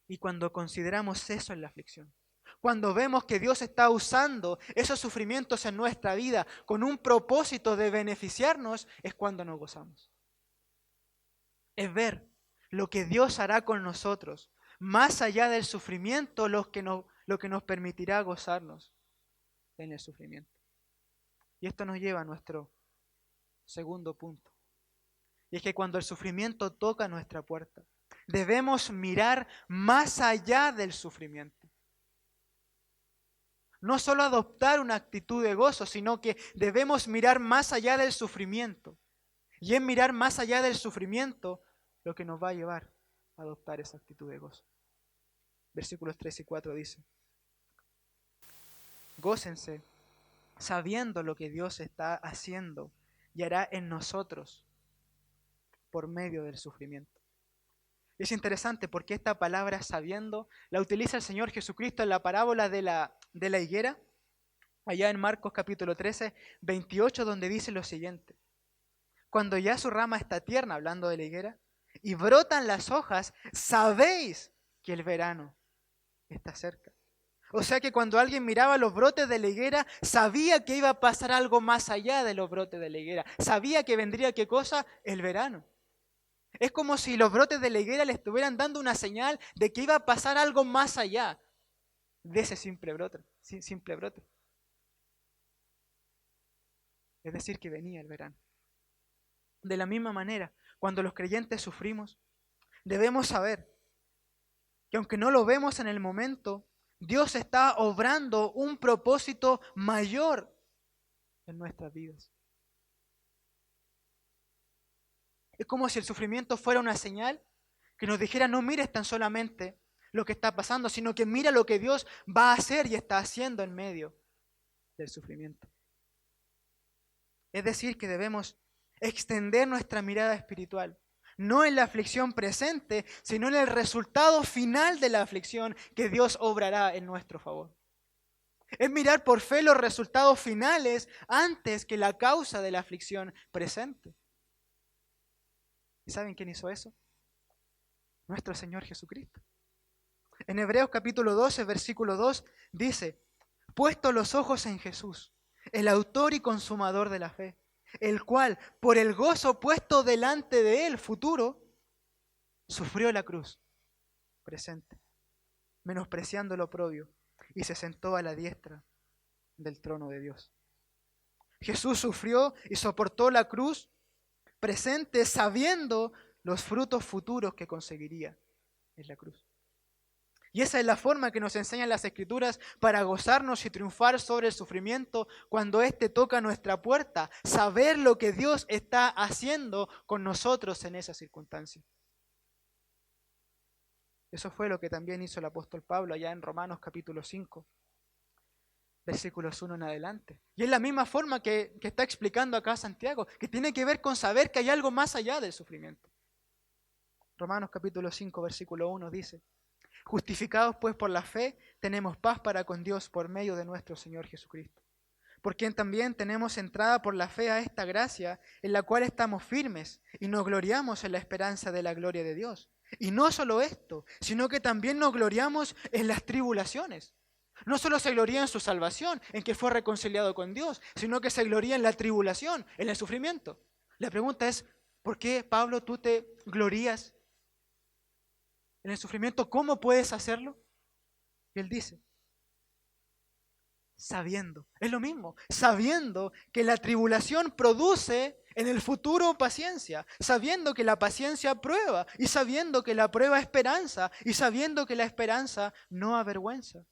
Y cuando consideramos eso en la aflicción, cuando vemos que Dios está usando esos sufrimientos en nuestra vida con un propósito de beneficiarnos, es cuando nos gozamos. Es ver lo que Dios hará con nosotros, más allá del sufrimiento, lo que nos permitirá gozarnos en el sufrimiento. Y esto nos lleva a nuestro segundo punto. Y es que cuando el sufrimiento toca nuestra puerta, debemos mirar más allá del sufrimiento. No solo adoptar una actitud de gozo, sino que debemos mirar más allá del sufrimiento. Y es mirar más allá del sufrimiento lo que nos va a llevar a adoptar esa actitud de gozo. Versículos 3 y 4 dice: gócense sabiendo lo que Dios está haciendo y hará en nosotros por medio del sufrimiento. Es interesante porque esta palabra sabiendo la utiliza el Señor Jesucristo en la parábola de la higuera, allá en Marcos capítulo 13, 28, donde dice lo siguiente: cuando ya su rama está tierna, hablando de la higuera, y brotan las hojas, sabéis que el verano está cerca. O sea que cuando alguien miraba los brotes de la higuera, sabía que iba a pasar algo más allá de los brotes de la higuera. Sabía que vendría, ¿qué cosa? El verano. Es como si los brotes de la higuera le estuvieran dando una señal de que iba a pasar algo más allá de ese simple brote. Simple brote. Es decir, que venía el verano. De la misma manera, cuando los creyentes sufrimos, debemos saber que aunque no lo vemos en el momento, Dios está obrando un propósito mayor en nuestras vidas. Es como si el sufrimiento fuera una señal que nos dijera: no mires tan solamente lo que está pasando, sino que mira lo que Dios va a hacer y está haciendo en medio del sufrimiento. Es decir, que debemos extender nuestra mirada espiritual, no en la aflicción presente, sino en el resultado final de la aflicción que Dios obrará en nuestro favor. Es mirar por fe los resultados finales antes que la causa de la aflicción presente. ¿Y saben quién hizo eso? Nuestro Señor Jesucristo. En Hebreos capítulo 12, versículo 2 dice: puesto los ojos en Jesús, el autor y consumador de la fe, el cual, por el gozo puesto delante de él, futuro, sufrió la cruz presente, menospreciando lo oprobio, y se sentó a la diestra del trono de Dios. Jesús sufrió y soportó la cruz presente, sabiendo los frutos futuros que conseguiría en la cruz. Y esa es la forma que nos enseñan las Escrituras para gozarnos y triunfar sobre el sufrimiento cuando éste toca nuestra puerta. Saber lo que Dios está haciendo con nosotros en esa circunstancia. Eso fue lo que también hizo el apóstol Pablo allá en Romanos capítulo 5, versículos 1 en adelante. Y es la misma forma que está explicando acá Santiago, que tiene que ver con saber que hay algo más allá del sufrimiento. Romanos capítulo 5, versículo 1 dice: justificados pues por la fe, tenemos paz para con Dios por medio de nuestro Señor Jesucristo, por quien también tenemos entrada por la fe a esta gracia, en la cual estamos firmes y nos gloriamos en la esperanza de la gloria de Dios. Y no solo esto, sino que también nos gloriamos en las tribulaciones. No solo se gloria en su salvación, en que fue reconciliado con Dios, sino que se gloria en la tribulación, en el sufrimiento. La pregunta es: ¿por qué, Pablo, tú te glorías en el sufrimiento? ¿Cómo puedes hacerlo? Y él dice: sabiendo, es lo mismo, sabiendo que la tribulación produce en el futuro paciencia, sabiendo que la paciencia prueba, y sabiendo que la prueba esperanza, y sabiendo que la esperanza no avergüenza,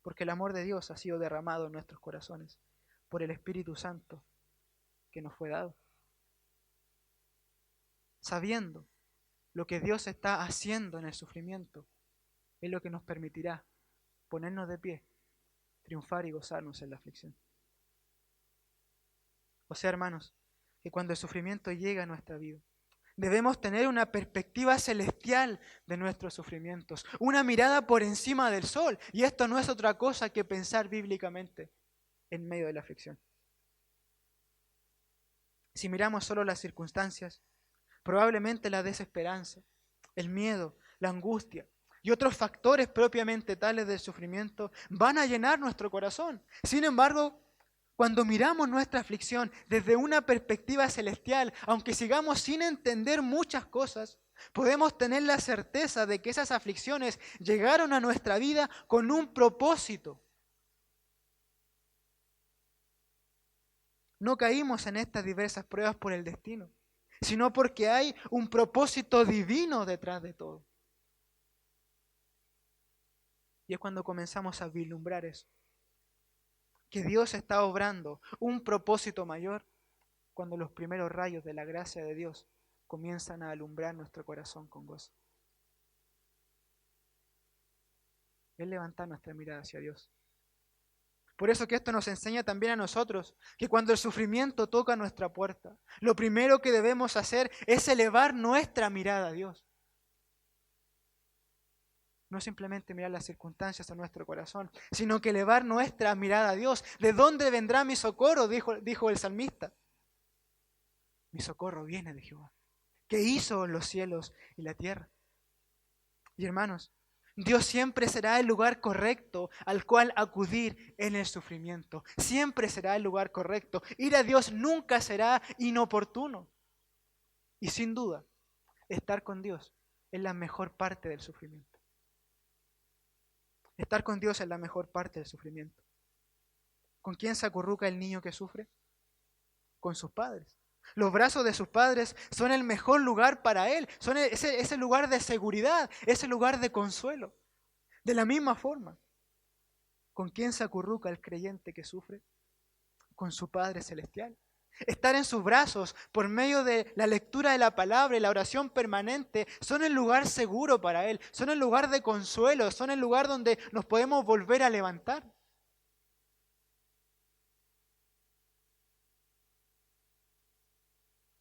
porque el amor de Dios ha sido derramado en nuestros corazones por el Espíritu Santo que nos fue dado. Sabiendo lo que Dios está haciendo en el sufrimiento, es lo que nos permitirá ponernos de pie, triunfar y gozarnos en la aflicción. O sea, hermanos, que cuando el sufrimiento llega a nuestra vida, debemos tener una perspectiva celestial de nuestros sufrimientos, una mirada por encima del sol. Y esto no es otra cosa que pensar bíblicamente en medio de la aflicción. Si miramos solo las circunstancias, probablemente la desesperanza, el miedo, la angustia y otros factores propiamente tales del sufrimiento van a llenar nuestro corazón. Sin embargo, cuando miramos nuestra aflicción desde una perspectiva celestial, aunque sigamos sin entender muchas cosas, podemos tener la certeza de que esas aflicciones llegaron a nuestra vida con un propósito. No caímos en estas diversas pruebas por el destino, sino porque hay un propósito divino detrás de todo. Y es cuando comenzamos a vislumbrar eso, que Dios está obrando un propósito mayor, cuando los primeros rayos de la gracia de Dios comienzan a alumbrar nuestro corazón con gozo. Es levantar nuestra mirada hacia Dios. Por eso que esto nos enseña también a nosotros que cuando el sufrimiento toca nuestra puerta, lo primero que debemos hacer es elevar nuestra mirada a Dios. No simplemente mirar las circunstancias a nuestro corazón, sino que elevar nuestra mirada a Dios. ¿De dónde vendrá mi socorro?, dijo el salmista. Mi socorro viene de Jehová, que hizo los cielos y la tierra. Y hermanos, Dios siempre será el lugar correcto al cual acudir en el sufrimiento. Siempre será el lugar correcto. Ir a Dios nunca será inoportuno. Y sin duda, estar con Dios es la mejor parte del sufrimiento. Estar con Dios es la mejor parte del sufrimiento. ¿Con quién se acurruca el niño que sufre? Con sus padres. Los brazos de sus padres son el mejor lugar para él, son ese lugar de seguridad, ese lugar de consuelo. De la misma forma, ¿con quién se acurruca el creyente que sufre? Con su Padre Celestial. Estar en sus brazos por medio de la lectura de la palabra y la oración permanente son el lugar seguro para él, son el lugar de consuelo, son el lugar donde nos podemos volver a levantar.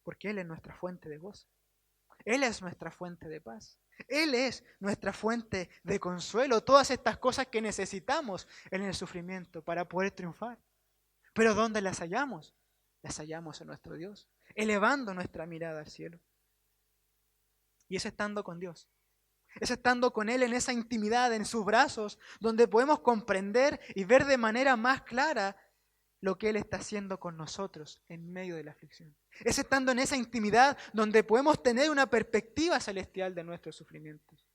Porque Él es nuestra fuente de gozo. Él es nuestra fuente de paz. Él es nuestra fuente de consuelo. Todas estas cosas que necesitamos en el sufrimiento para poder triunfar. Pero ¿dónde las hallamos? Las hallamos en nuestro Dios, elevando nuestra mirada al cielo. Y es estando con Dios. Es estando con Él en esa intimidad, en sus brazos, donde podemos comprender y ver de manera más clara lo que Él está haciendo con nosotros en medio de la aflicción. Es estando en esa intimidad donde podemos tener una perspectiva celestial de nuestros sufrimientos.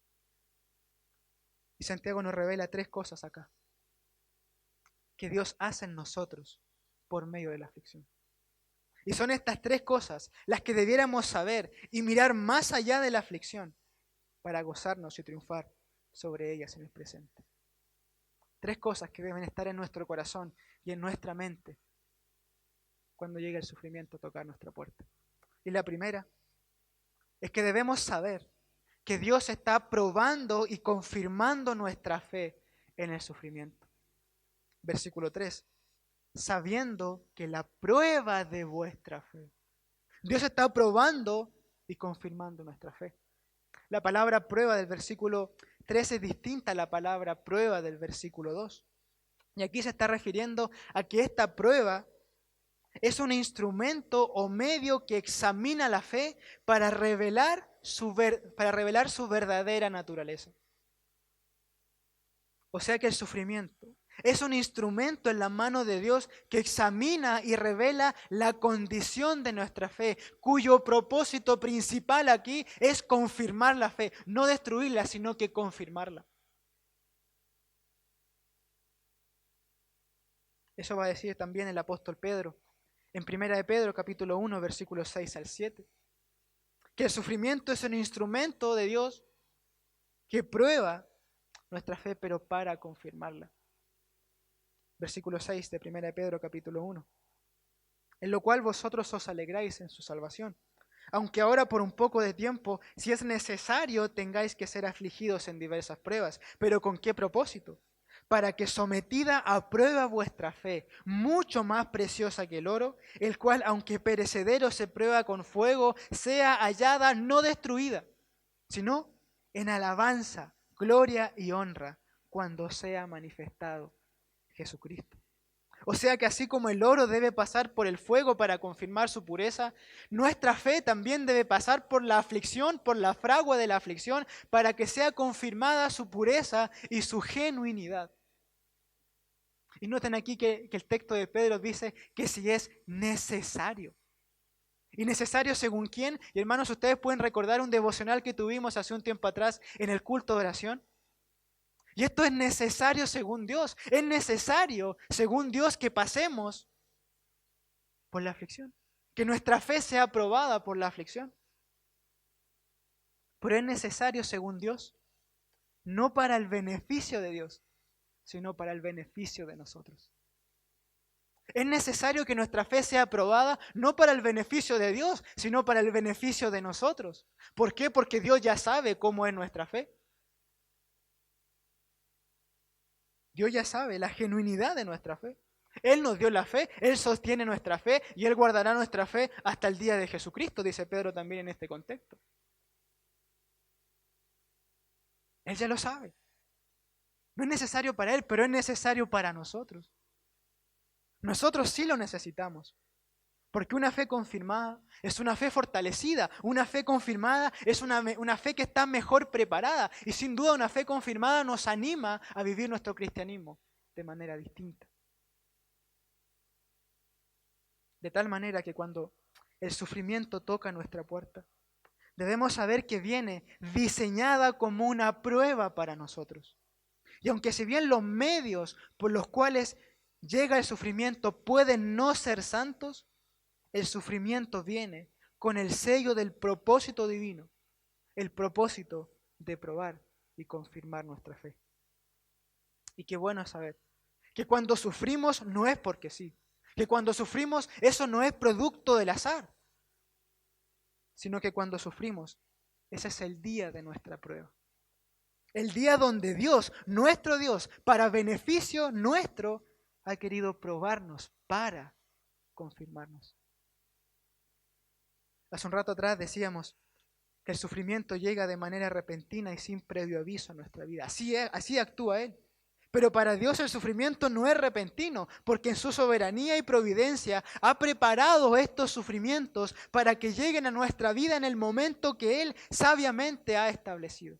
Y Santiago nos revela 3 cosas acá que Dios hace en nosotros por medio de la aflicción. Y son estas 3 cosas las que debiéramos saber y mirar más allá de la aflicción para gozarnos y triunfar sobre ellas en el presente. 3 cosas que deben estar en nuestro corazón y en nuestra mente cuando llegue el sufrimiento a tocar nuestra puerta. Y la primera es que debemos saber que Dios está probando y confirmando nuestra fe en el sufrimiento. Versículo 3. Sabiendo que la prueba de vuestra fe. Dios está probando y confirmando nuestra fe. La palabra prueba del versículo 3 es distinta a la palabra prueba del versículo 2. Y aquí se está refiriendo a que esta prueba es un instrumento o medio que examina la fe para revelar su verdadera naturaleza. O sea que el sufrimiento es un instrumento en la mano de Dios que examina y revela la condición de nuestra fe, cuyo propósito principal aquí es confirmar la fe, no destruirla, sino que confirmarla. Eso va a decir también el apóstol Pedro, en 1 de Pedro capítulo 1, versículos 6 al 7, que el sufrimiento es un instrumento de Dios que prueba nuestra fe, pero para confirmarla. Versículo 6 de 1 de Pedro capítulo 1, en lo cual vosotros os alegráis en su salvación, aunque ahora por un poco de tiempo, si es necesario, tengáis que ser afligidos en diversas pruebas. ¿Pero con qué propósito? Para que sometida a prueba vuestra fe, mucho más preciosa que el oro, el cual, aunque perecedero se prueba con fuego, sea hallada no destruida, sino en alabanza, gloria y honra, cuando sea manifestado Jesucristo. O sea que así como el oro debe pasar por el fuego para confirmar su pureza, nuestra fe también debe pasar por la aflicción, por la fragua de la aflicción, para que sea confirmada su pureza y su genuinidad. Y noten aquí que el texto de Pedro dice que si es necesario. ¿Y necesario según quién? Y hermanos, ustedes pueden recordar un devocional que tuvimos hace un tiempo atrás en el culto de oración. Y esto es necesario según Dios. Es necesario según Dios que pasemos por la aflicción. Que nuestra fe sea aprobada por la aflicción. Pero es necesario según Dios, no para el beneficio de Dios, sino para el beneficio de nosotros. Es necesario que nuestra fe sea aprobada no para el beneficio de Dios, sino para el beneficio de nosotros. ¿Por qué? Porque Dios ya sabe cómo es nuestra fe. Dios ya sabe la genuinidad de nuestra fe. Él nos dio la fe, Él sostiene nuestra fe y Él guardará nuestra fe hasta el día de Jesucristo, dice Pedro también en este contexto. Él ya lo sabe. No es necesario para Él, pero es necesario para nosotros. Nosotros sí lo necesitamos. Porque una fe confirmada es una fe fortalecida. Una fe confirmada es una fe que está mejor preparada. Y sin duda una fe confirmada nos anima a vivir nuestro cristianismo de manera distinta. De tal manera que cuando el sufrimiento toca nuestra puerta, debemos saber que viene diseñada como una prueba para nosotros. Y aunque si bien los medios por los cuales llega el sufrimiento pueden no ser santos, el sufrimiento viene con el sello del propósito divino, el propósito de probar y confirmar nuestra fe. Y qué bueno es saber que cuando sufrimos no es porque sí, que cuando sufrimos eso no es producto del azar, sino que cuando sufrimos ese es el día de nuestra prueba. El día donde Dios, nuestro Dios, para beneficio nuestro, ha querido probarnos para confirmarnos. Hace un rato atrás decíamos que el sufrimiento llega de manera repentina y sin previo aviso a nuestra vida. Así actúa Él. Pero para Dios el sufrimiento no es repentino, porque en su soberanía y providencia ha preparado estos sufrimientos para que lleguen a nuestra vida en el momento que Él sabiamente ha establecido.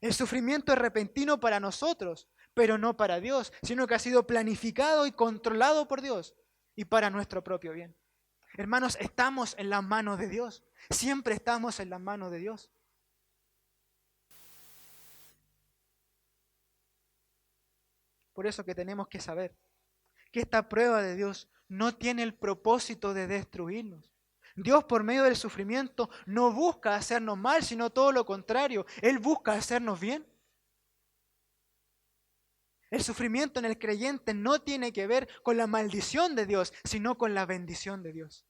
El sufrimiento es repentino para nosotros, pero no para Dios, sino que ha sido planificado y controlado por Dios y para nuestro propio bien. Hermanos, estamos en las manos de Dios. Siempre estamos en las manos de Dios. Por eso que tenemos que saber que esta prueba de Dios no tiene el propósito de destruirnos. Dios por medio del sufrimiento no busca hacernos mal, sino todo lo contrario. Él busca hacernos bien. El sufrimiento en el creyente no tiene que ver con la maldición de Dios, sino con la bendición de Dios.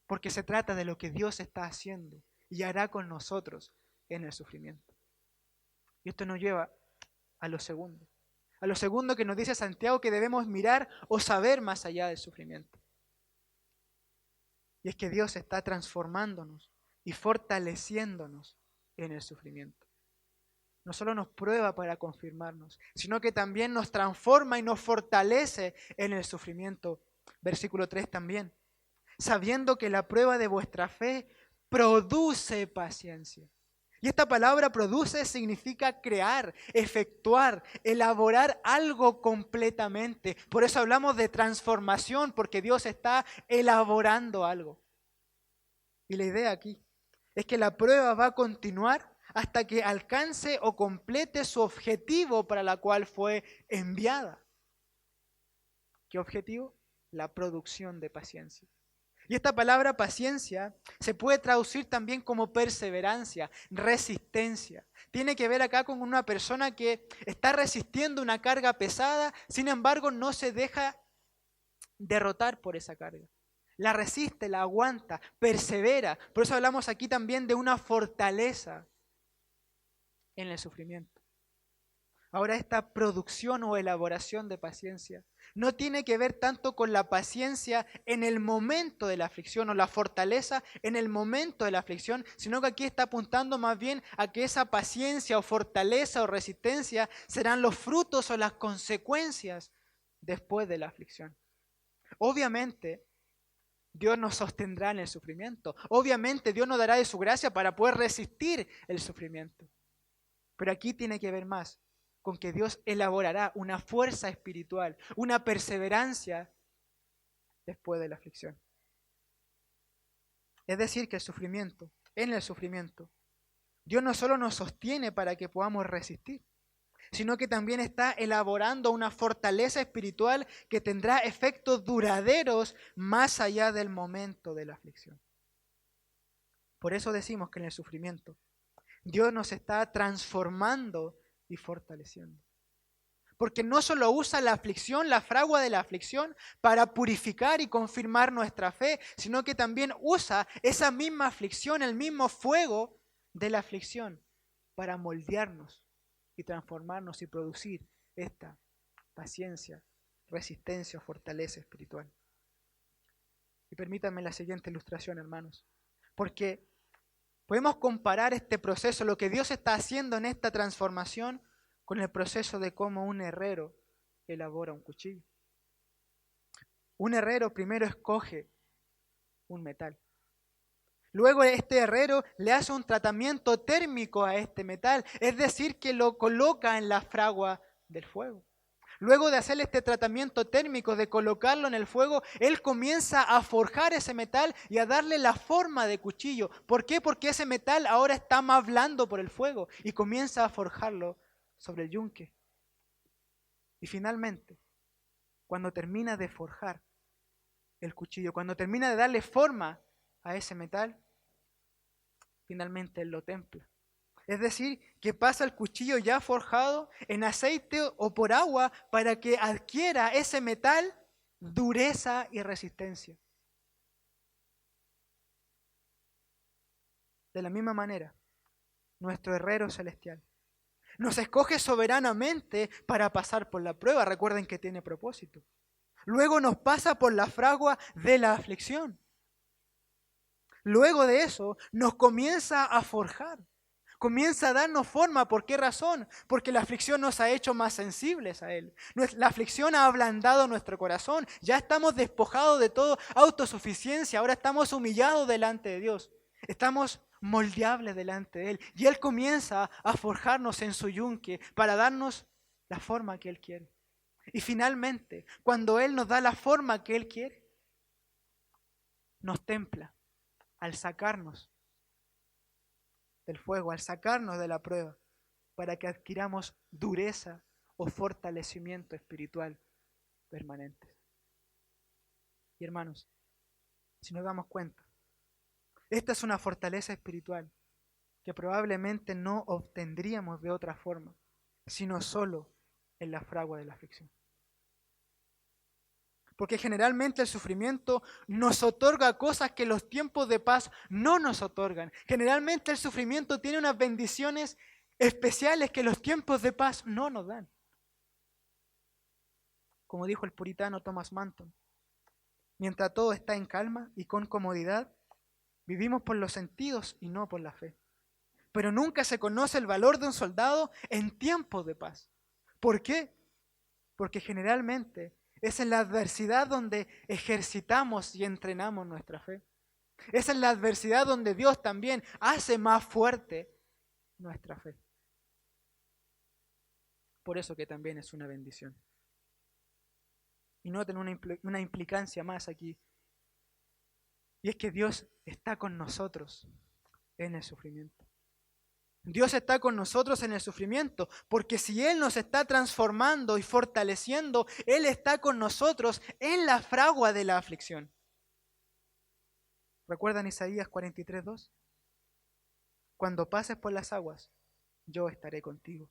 Porque se trata de lo que Dios está haciendo y hará con nosotros en el sufrimiento. Y esto nos lleva a lo segundo. A lo segundo que nos dice Santiago que debemos mirar o saber más allá del sufrimiento. Y es que Dios está transformándonos y fortaleciéndonos en el sufrimiento. No solo nos prueba para confirmarnos, sino que también nos transforma y nos fortalece en el sufrimiento. Versículo 3 también. Sabiendo que la prueba de vuestra fe produce paciencia. Y esta palabra produce significa crear, efectuar, elaborar algo completamente. Por eso hablamos de transformación, porque Dios está elaborando algo. Y la idea aquí es que la prueba va a continuar hasta que alcance o complete su objetivo para la cual fue enviada. ¿Qué objetivo? La producción de paciencia. Y esta palabra paciencia se puede traducir también como perseverancia, resistencia. Tiene que ver acá con una persona que está resistiendo una carga pesada, sin embargo no se deja derrotar por esa carga. La resiste, la aguanta, persevera. Por eso hablamos aquí también de una fortaleza en el sufrimiento. Ahora esta producción o elaboración de paciencia no tiene que ver tanto con la paciencia en el momento de la aflicción o la fortaleza en el momento de la aflicción, sino que aquí está apuntando más bien a que esa paciencia o fortaleza o resistencia serán los frutos o las consecuencias después de la aflicción. Obviamente, Dios nos sostendrá en el sufrimiento. Obviamente, Dios nos dará de su gracia para poder resistir el sufrimiento. Pero aquí tiene que ver más con que Dios elaborará una fuerza espiritual, una perseverancia después de la aflicción. Es decir, que en el sufrimiento, Dios no solo nos sostiene para que podamos resistir, sino que también está elaborando una fortaleza espiritual que tendrá efectos duraderos más allá del momento de la aflicción. Por eso decimos que en el sufrimiento, Dios nos está transformando y fortaleciendo. Porque no solo usa la aflicción, la fragua de la aflicción, para purificar y confirmar nuestra fe, sino que también usa esa misma aflicción, el mismo fuego de la aflicción, para moldearnos y transformarnos y producir esta paciencia, resistencia o fortaleza espiritual. Y permítanme la siguiente ilustración, hermanos. Porque Podemos comparar este proceso, lo que Dios está haciendo en esta transformación, con el proceso de cómo un herrero elabora un cuchillo. Un herrero primero escoge un metal. Luego este herrero le hace un tratamiento térmico a este metal, es decir, que lo coloca en la fragua del fuego. Luego de hacerle este tratamiento térmico, de colocarlo en el fuego, él comienza a forjar ese metal y a darle la forma de cuchillo. ¿Por qué? Porque ese metal ahora está más blando por el fuego y comienza a forjarlo sobre el yunque. Y finalmente, cuando termina de forjar el cuchillo, cuando termina de darle forma a ese metal, finalmente él lo templa. Es decir, que pasa el cuchillo ya forjado en aceite o por agua para que adquiera ese metal dureza y resistencia. De la misma manera, nuestro herrero celestial nos escoge soberanamente para pasar por la prueba. Recuerden que tiene propósito. Luego nos pasa por la fragua de la aflicción. Luego de eso nos comienza a forjar. Comienza a darnos forma. ¿Por qué razón? Porque la aflicción nos ha hecho más sensibles a Él. La aflicción ha ablandado nuestro corazón. Ya estamos despojados de toda autosuficiencia. Ahora estamos humillados delante de Dios. Estamos moldeables delante de Él. Y Él comienza a forjarnos en su yunque para darnos la forma que Él quiere. Y finalmente, cuando Él nos da la forma que Él quiere, nos templa al sacarnos del fuego, al sacarnos de la prueba, para que adquiramos dureza o fortalecimiento espiritual permanente. Y hermanos, si nos damos cuenta, esta es una fortaleza espiritual que probablemente no obtendríamos de otra forma, sino solo en la fragua de la aflicción. Porque generalmente el sufrimiento nos otorga cosas que los tiempos de paz no nos otorgan. Generalmente el sufrimiento tiene unas bendiciones especiales que los tiempos de paz no nos dan. Como dijo el puritano Thomas Manton, mientras todo está en calma y con comodidad, vivimos por los sentidos y no por la fe. Pero nunca se conoce el valor de un soldado en tiempos de paz. ¿Por qué? Porque generalmente es en la adversidad donde ejercitamos y entrenamos nuestra fe. Es en la adversidad donde Dios también hace más fuerte nuestra fe. Por eso que también es una bendición. Y noten una implicancia más aquí. Y es que Dios está con nosotros en el sufrimiento. Dios está con nosotros en el sufrimiento, porque si Él nos está transformando y fortaleciendo, Él está con nosotros en la fragua de la aflicción. ¿Recuerdan Isaías 43:2? Cuando pases por las aguas, yo estaré contigo.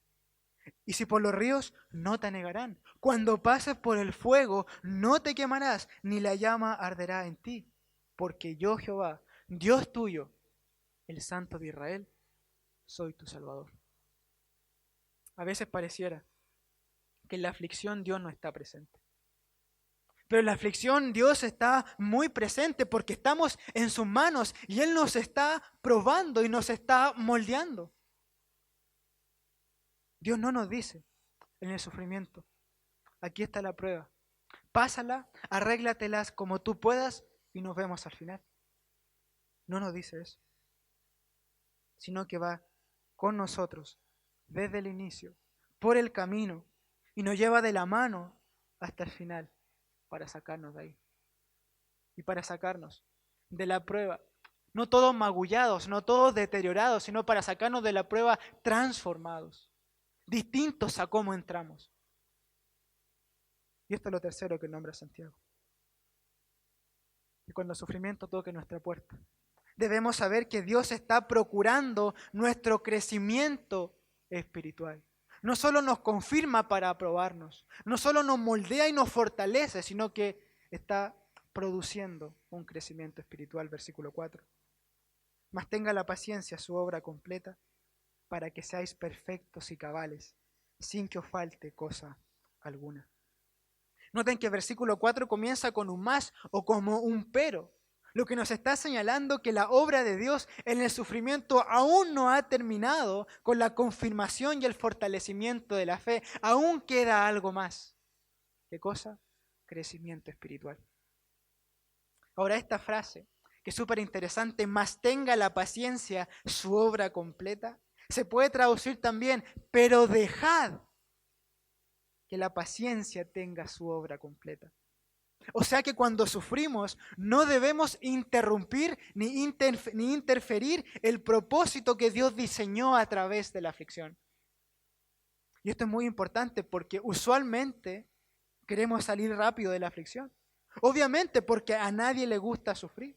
Y si por los ríos, no te anegarán. Cuando pases por el fuego, no te quemarás, ni la llama arderá en ti. Porque yo, Jehová, Dios tuyo, el Santo de Israel, soy tu Salvador. A veces pareciera que en la aflicción Dios no está presente. Pero en la aflicción Dios está muy presente porque estamos en sus manos y Él nos está probando y nos está moldeando. Dios no nos dice en el sufrimiento, aquí está la prueba, pásala, arréglatelas como tú puedas y nos vemos al final. No nos dice eso, sino que va con nosotros desde el inicio, por el camino, y nos lleva de la mano hasta el final para sacarnos de ahí. Y para sacarnos de la prueba, no todos magullados, no todos deteriorados, sino para sacarnos de la prueba transformados, distintos a cómo entramos. Y esto es lo tercero que nombra Santiago. Y cuando el sufrimiento toque nuestra puerta, debemos saber que Dios está procurando nuestro crecimiento espiritual. No solo nos confirma para aprobarnos, no solo nos moldea y nos fortalece, sino que está produciendo un crecimiento espiritual. Versículo 4. Mas tenga la paciencia su obra completa, para que seáis perfectos y cabales, sin que os falte cosa alguna. Noten que el versículo 4 comienza con un más o como un pero. lo que nos está señalando que la obra de Dios en el sufrimiento aún no ha terminado con la confirmación y el fortalecimiento de la fe. Aún queda algo más. ¿Qué cosa? Crecimiento espiritual. Ahora esta frase, que es súper interesante, más tenga la paciencia su obra completa, se puede traducir también, pero dejad que la paciencia tenga su obra completa. O sea que cuando sufrimos no debemos interrumpir ni interferir el propósito que Dios diseñó a través de la aflicción. Y esto es muy importante porque usualmente queremos salir rápido de la aflicción. Obviamente porque a nadie le gusta sufrir.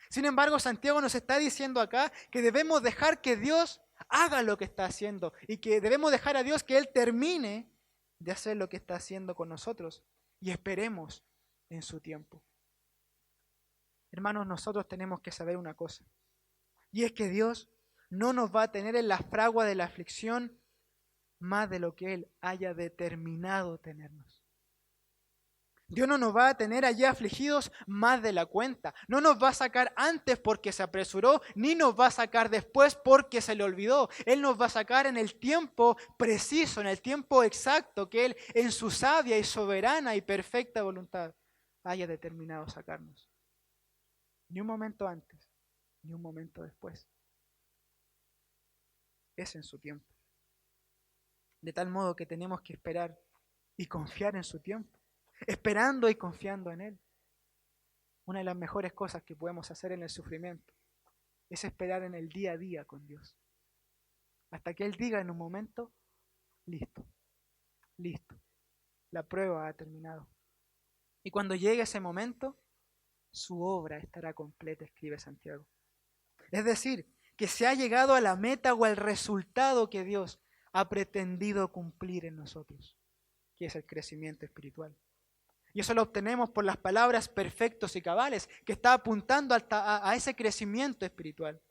Sin embargo, Santiago nos está diciendo acá que debemos dejar que Dios haga lo que está haciendo y que debemos dejar a Dios que Él termine de hacer lo que está haciendo con nosotros y esperemos en su tiempo. Hermanos, nosotros tenemos que saber una cosa, y es que Dios no nos va a tener en la fragua de la aflicción más de lo que Él haya determinado tenernos. Dios no nos va a tener allí afligidos más de la cuenta. No nos va a sacar antes porque se apresuró, ni nos va a sacar después porque se le olvidó. Él nos va a sacar en el tiempo preciso, en el tiempo exacto que Él, en su sabia y soberana y perfecta voluntad, haya determinado sacarnos. Ni un momento antes, ni un momento después. Es en su tiempo. De tal modo que tenemos que esperar y confiar en su tiempo. Esperando y confiando en Él. Una de las mejores cosas que podemos hacer en el sufrimiento es esperar en el día a día con Dios. Hasta que Él diga en un momento, listo, listo, la prueba ha terminado. Y cuando llegue ese momento, su obra estará completa, escribe Santiago. Es decir, que se ha llegado a la meta o al resultado que Dios ha pretendido cumplir en nosotros, que es el crecimiento espiritual. Y eso lo obtenemos por las palabras perfectos y cabales, que está apuntando a ese crecimiento espiritual.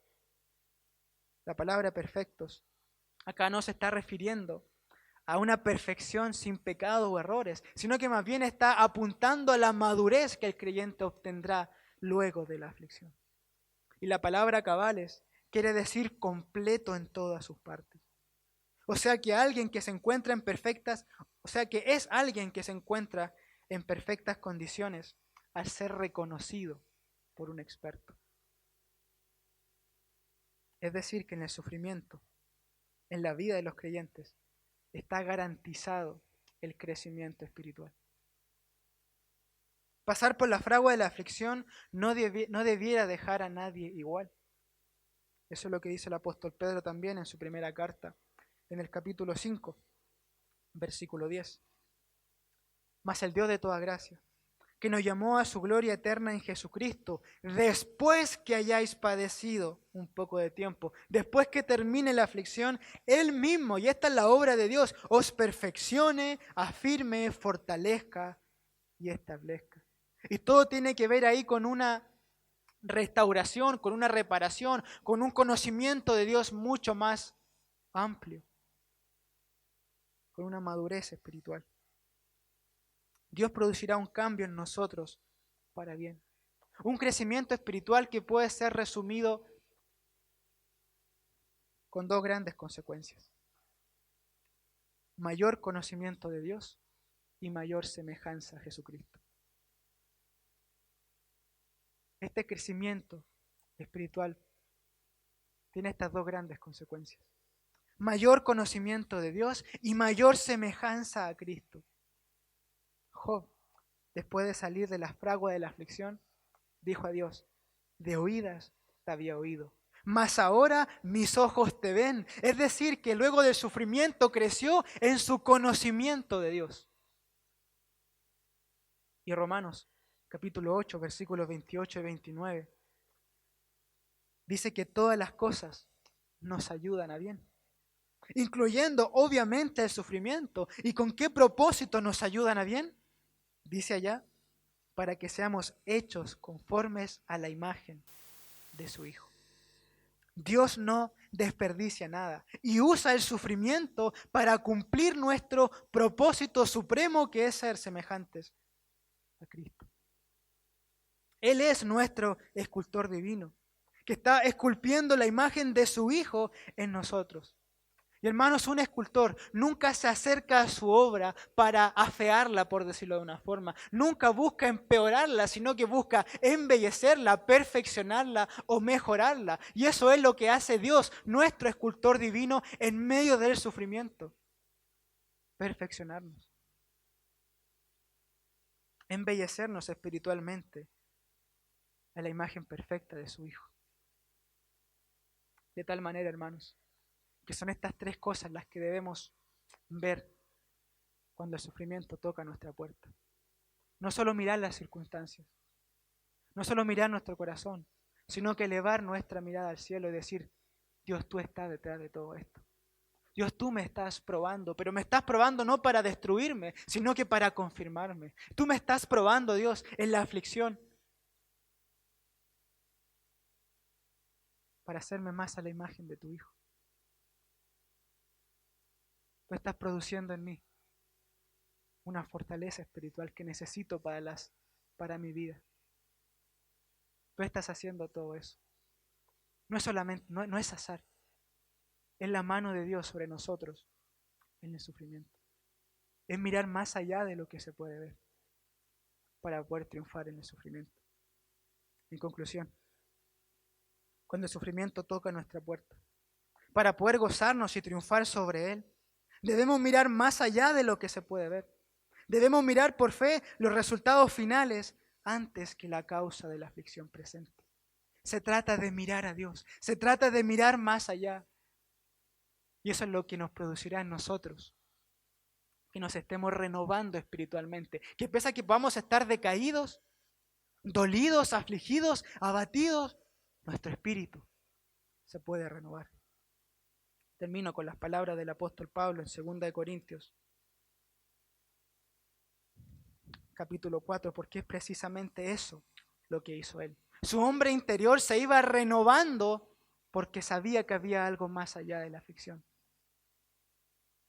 La palabra perfectos acá no se está refiriendo a una perfección sin pecado o errores, sino que más bien está apuntando a la madurez que el creyente obtendrá luego de la aflicción. Y la palabra cabales quiere decir completo en todas sus partes. O sea que alguien que se encuentra en perfectas, o sea que es alguien que se encuentra en perfectas condiciones al ser reconocido por un experto. Es decir, que en el sufrimiento, en la vida de los creyentes, está garantizado el crecimiento espiritual. Pasar por la fragua de la aflicción no debiera dejar a nadie igual. Eso es lo que dice el apóstol Pedro también en su primera carta, en el capítulo 5, versículo 10. Mas el Dios de toda gracia, que nos llamó a su gloria eterna en Jesucristo, después que hayáis padecido un poco de tiempo, después que termine la aflicción, Él mismo, y esta es la obra de Dios, os perfeccione, afirme, fortalezca y establezca. Y todo tiene que ver ahí con una restauración, con una reparación, con un conocimiento de Dios mucho más amplio, con una madurez espiritual. Dios producirá un cambio en nosotros para bien. Un crecimiento espiritual que puede ser resumido con dos grandes consecuencias. Mayor conocimiento de Dios y mayor semejanza a Jesucristo. Este crecimiento espiritual tiene estas dos grandes consecuencias. Mayor conocimiento de Dios y mayor semejanza a Cristo. Job, después de salir de la fragua de la aflicción, dijo a Dios, de oídas te había oído, mas ahora mis ojos te ven. Es decir, que luego del sufrimiento creció en su conocimiento de Dios. Y Romanos, capítulo 8, versículos 28 y 29, dice que todas las cosas nos ayudan a bien, incluyendo obviamente el sufrimiento. ¿Y con qué propósito nos ayudan a bien? Dice allá, para que seamos hechos conformes a la imagen de su Hijo. Dios no desperdicia nada y usa el sufrimiento para cumplir nuestro propósito supremo, que es ser semejantes a Cristo. Él es nuestro escultor divino, que está esculpiendo la imagen de su Hijo en nosotros. Y hermanos, un escultor nunca se acerca a su obra para afearla, por decirlo de una forma. Nunca busca empeorarla, sino que busca embellecerla, perfeccionarla o mejorarla. Y eso es lo que hace Dios, nuestro escultor divino, en medio del sufrimiento. Perfeccionarnos. Embellecernos espiritualmente a la imagen perfecta de su Hijo. De tal manera, hermanos, que son estas tres cosas las que debemos ver cuando el sufrimiento toca nuestra puerta. No solo mirar las circunstancias, no solo mirar nuestro corazón, sino que elevar nuestra mirada al cielo y decir: Dios, tú estás detrás de todo esto. Dios, tú me estás probando, pero me estás probando no para destruirme, sino que para confirmarme. Tú me estás probando, Dios, en la aflicción, para hacerme más a la imagen de tu Hijo. Tú estás produciendo en mí una fortaleza espiritual que necesito para mi vida. Tú estás haciendo todo eso. No es solamente, no es azar. Es la mano de Dios sobre nosotros en el sufrimiento. Es mirar más allá de lo que se puede ver para poder triunfar en el sufrimiento. En conclusión, cuando el sufrimiento toca nuestra puerta, para poder gozarnos y triunfar sobre él, debemos mirar más allá de lo que se puede ver. Debemos mirar por fe los resultados finales antes que la causa de la aflicción presente. Se trata de mirar a Dios, se trata de mirar más allá. Y eso es lo que nos producirá en nosotros, que nos estemos renovando espiritualmente, que pese a que podamos estar decaídos, dolidos, afligidos, abatidos, nuestro espíritu se puede renovar. Termino con las palabras del apóstol Pablo en 2 Corintios, capítulo 4, porque es precisamente eso lo que hizo él. Su hombre interior se iba renovando porque sabía que había algo más allá de la aflicción.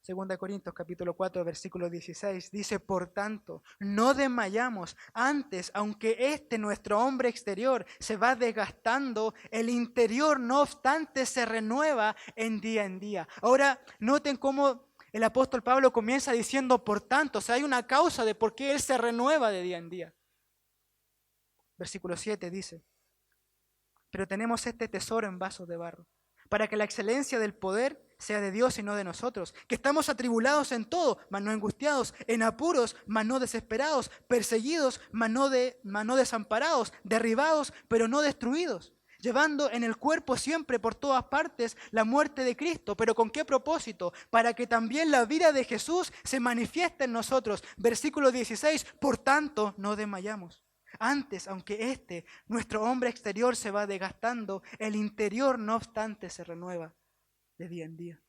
2 Corintios capítulo 4, versículo 16, dice: por tanto, no desmayamos, antes, aunque nuestro hombre exterior se va desgastando, el interior no obstante se renueva en día. Ahora, noten cómo el apóstol Pablo comienza diciendo por tanto, o sea, hay una causa de por qué él se renueva de día en día. Versículo 7 dice: pero tenemos este tesoro en vasos de barro, para que la excelencia del poder sea de Dios y no de nosotros, que estamos atribulados en todo, mas no angustiados, en apuros, mas no desesperados, perseguidos, mas no desamparados, derribados, pero no destruidos, llevando en el cuerpo siempre por todas partes la muerte de Cristo. ¿Pero con qué propósito? Para que también la vida de Jesús se manifieste en nosotros. Versículo 16, por tanto no desmayamos. Antes, aunque nuestro hombre exterior se va desgastando, el interior no obstante se renueva de día en día.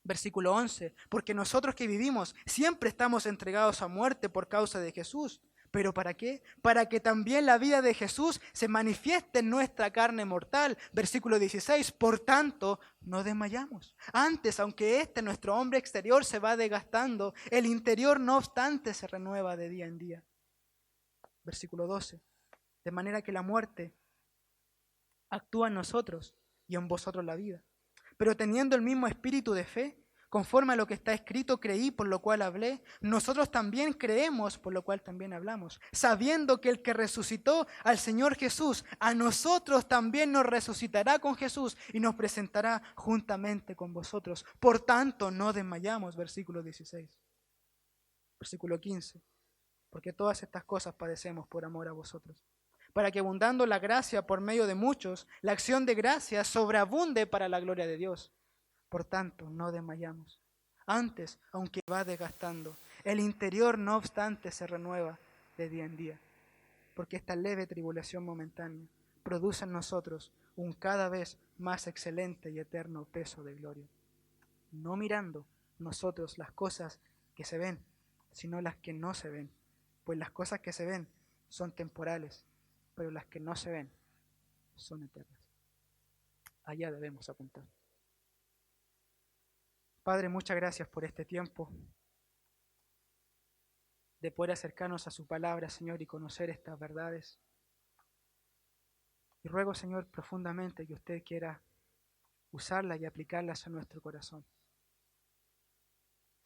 Versículo 11, porque nosotros que vivimos siempre estamos entregados a muerte por causa de Jesús. ¿Pero para qué? Para que también la vida de Jesús se manifieste en nuestra carne mortal. Versículo 16, por tanto, no desmayamos. Antes, aunque nuestro hombre exterior se va desgastando, el interior no obstante se renueva de día en día. Versículo 12, de manera que la muerte actúa en nosotros y en vosotros la vida. Pero teniendo el mismo espíritu de fe, conforme a lo que está escrito, creí, por lo cual hablé, nosotros también creemos, por lo cual también hablamos, sabiendo que el que resucitó al Señor Jesús, a nosotros también nos resucitará con Jesús y nos presentará juntamente con vosotros. Por tanto, no desmayamos, versículo 16. Versículo 15. Porque todas estas cosas padecemos por amor a vosotros, para que abundando la gracia por medio de muchos, la acción de gracia sobreabunde para la gloria de Dios. Por tanto, no desmayamos. Antes, aunque va desgastando, el interior no obstante se renueva de día en día, porque esta leve tribulación momentánea produce en nosotros un cada vez más excelente y eterno peso de gloria, no mirando nosotros las cosas que se ven, sino las que no se ven. Pues las cosas que se ven son temporales, pero las que no se ven son eternas. Allá debemos apuntar. Padre, muchas gracias por este tiempo de poder acercarnos a su palabra, Señor, y conocer estas verdades. Y ruego, Señor, profundamente que usted quiera usarlas y aplicarlas a nuestro corazón.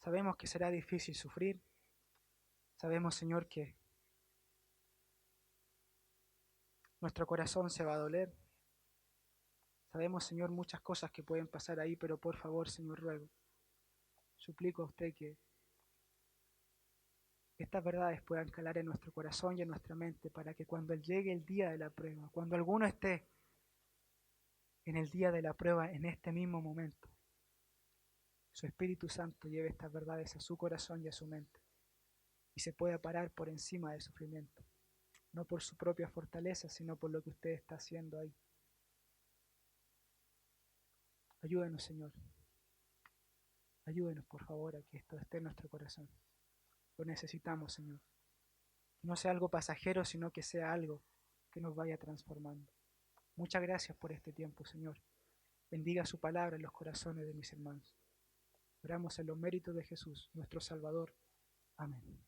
Sabemos que será difícil sufrir. Sabemos, Señor, que nuestro corazón se va a doler. Sabemos, Señor, muchas cosas que pueden pasar ahí, pero por favor, Señor, ruego, suplico a usted que estas verdades puedan calar en nuestro corazón y en nuestra mente para que cuando llegue el día de la prueba, cuando alguno esté en el día de la prueba, en este mismo momento, su Espíritu Santo lleve estas verdades a su corazón y a su mente y se pueda parar por encima del sufrimiento, no por su propia fortaleza, sino por lo que usted está haciendo ahí. Ayúdenos, Señor. Ayúdenos, por favor, a que esto esté en nuestro corazón. Lo necesitamos, Señor. Que no sea algo pasajero, sino que sea algo que nos vaya transformando. Muchas gracias por este tiempo, Señor. Bendiga su palabra en los corazones de mis hermanos. Oramos en los méritos de Jesús, nuestro Salvador. Amén.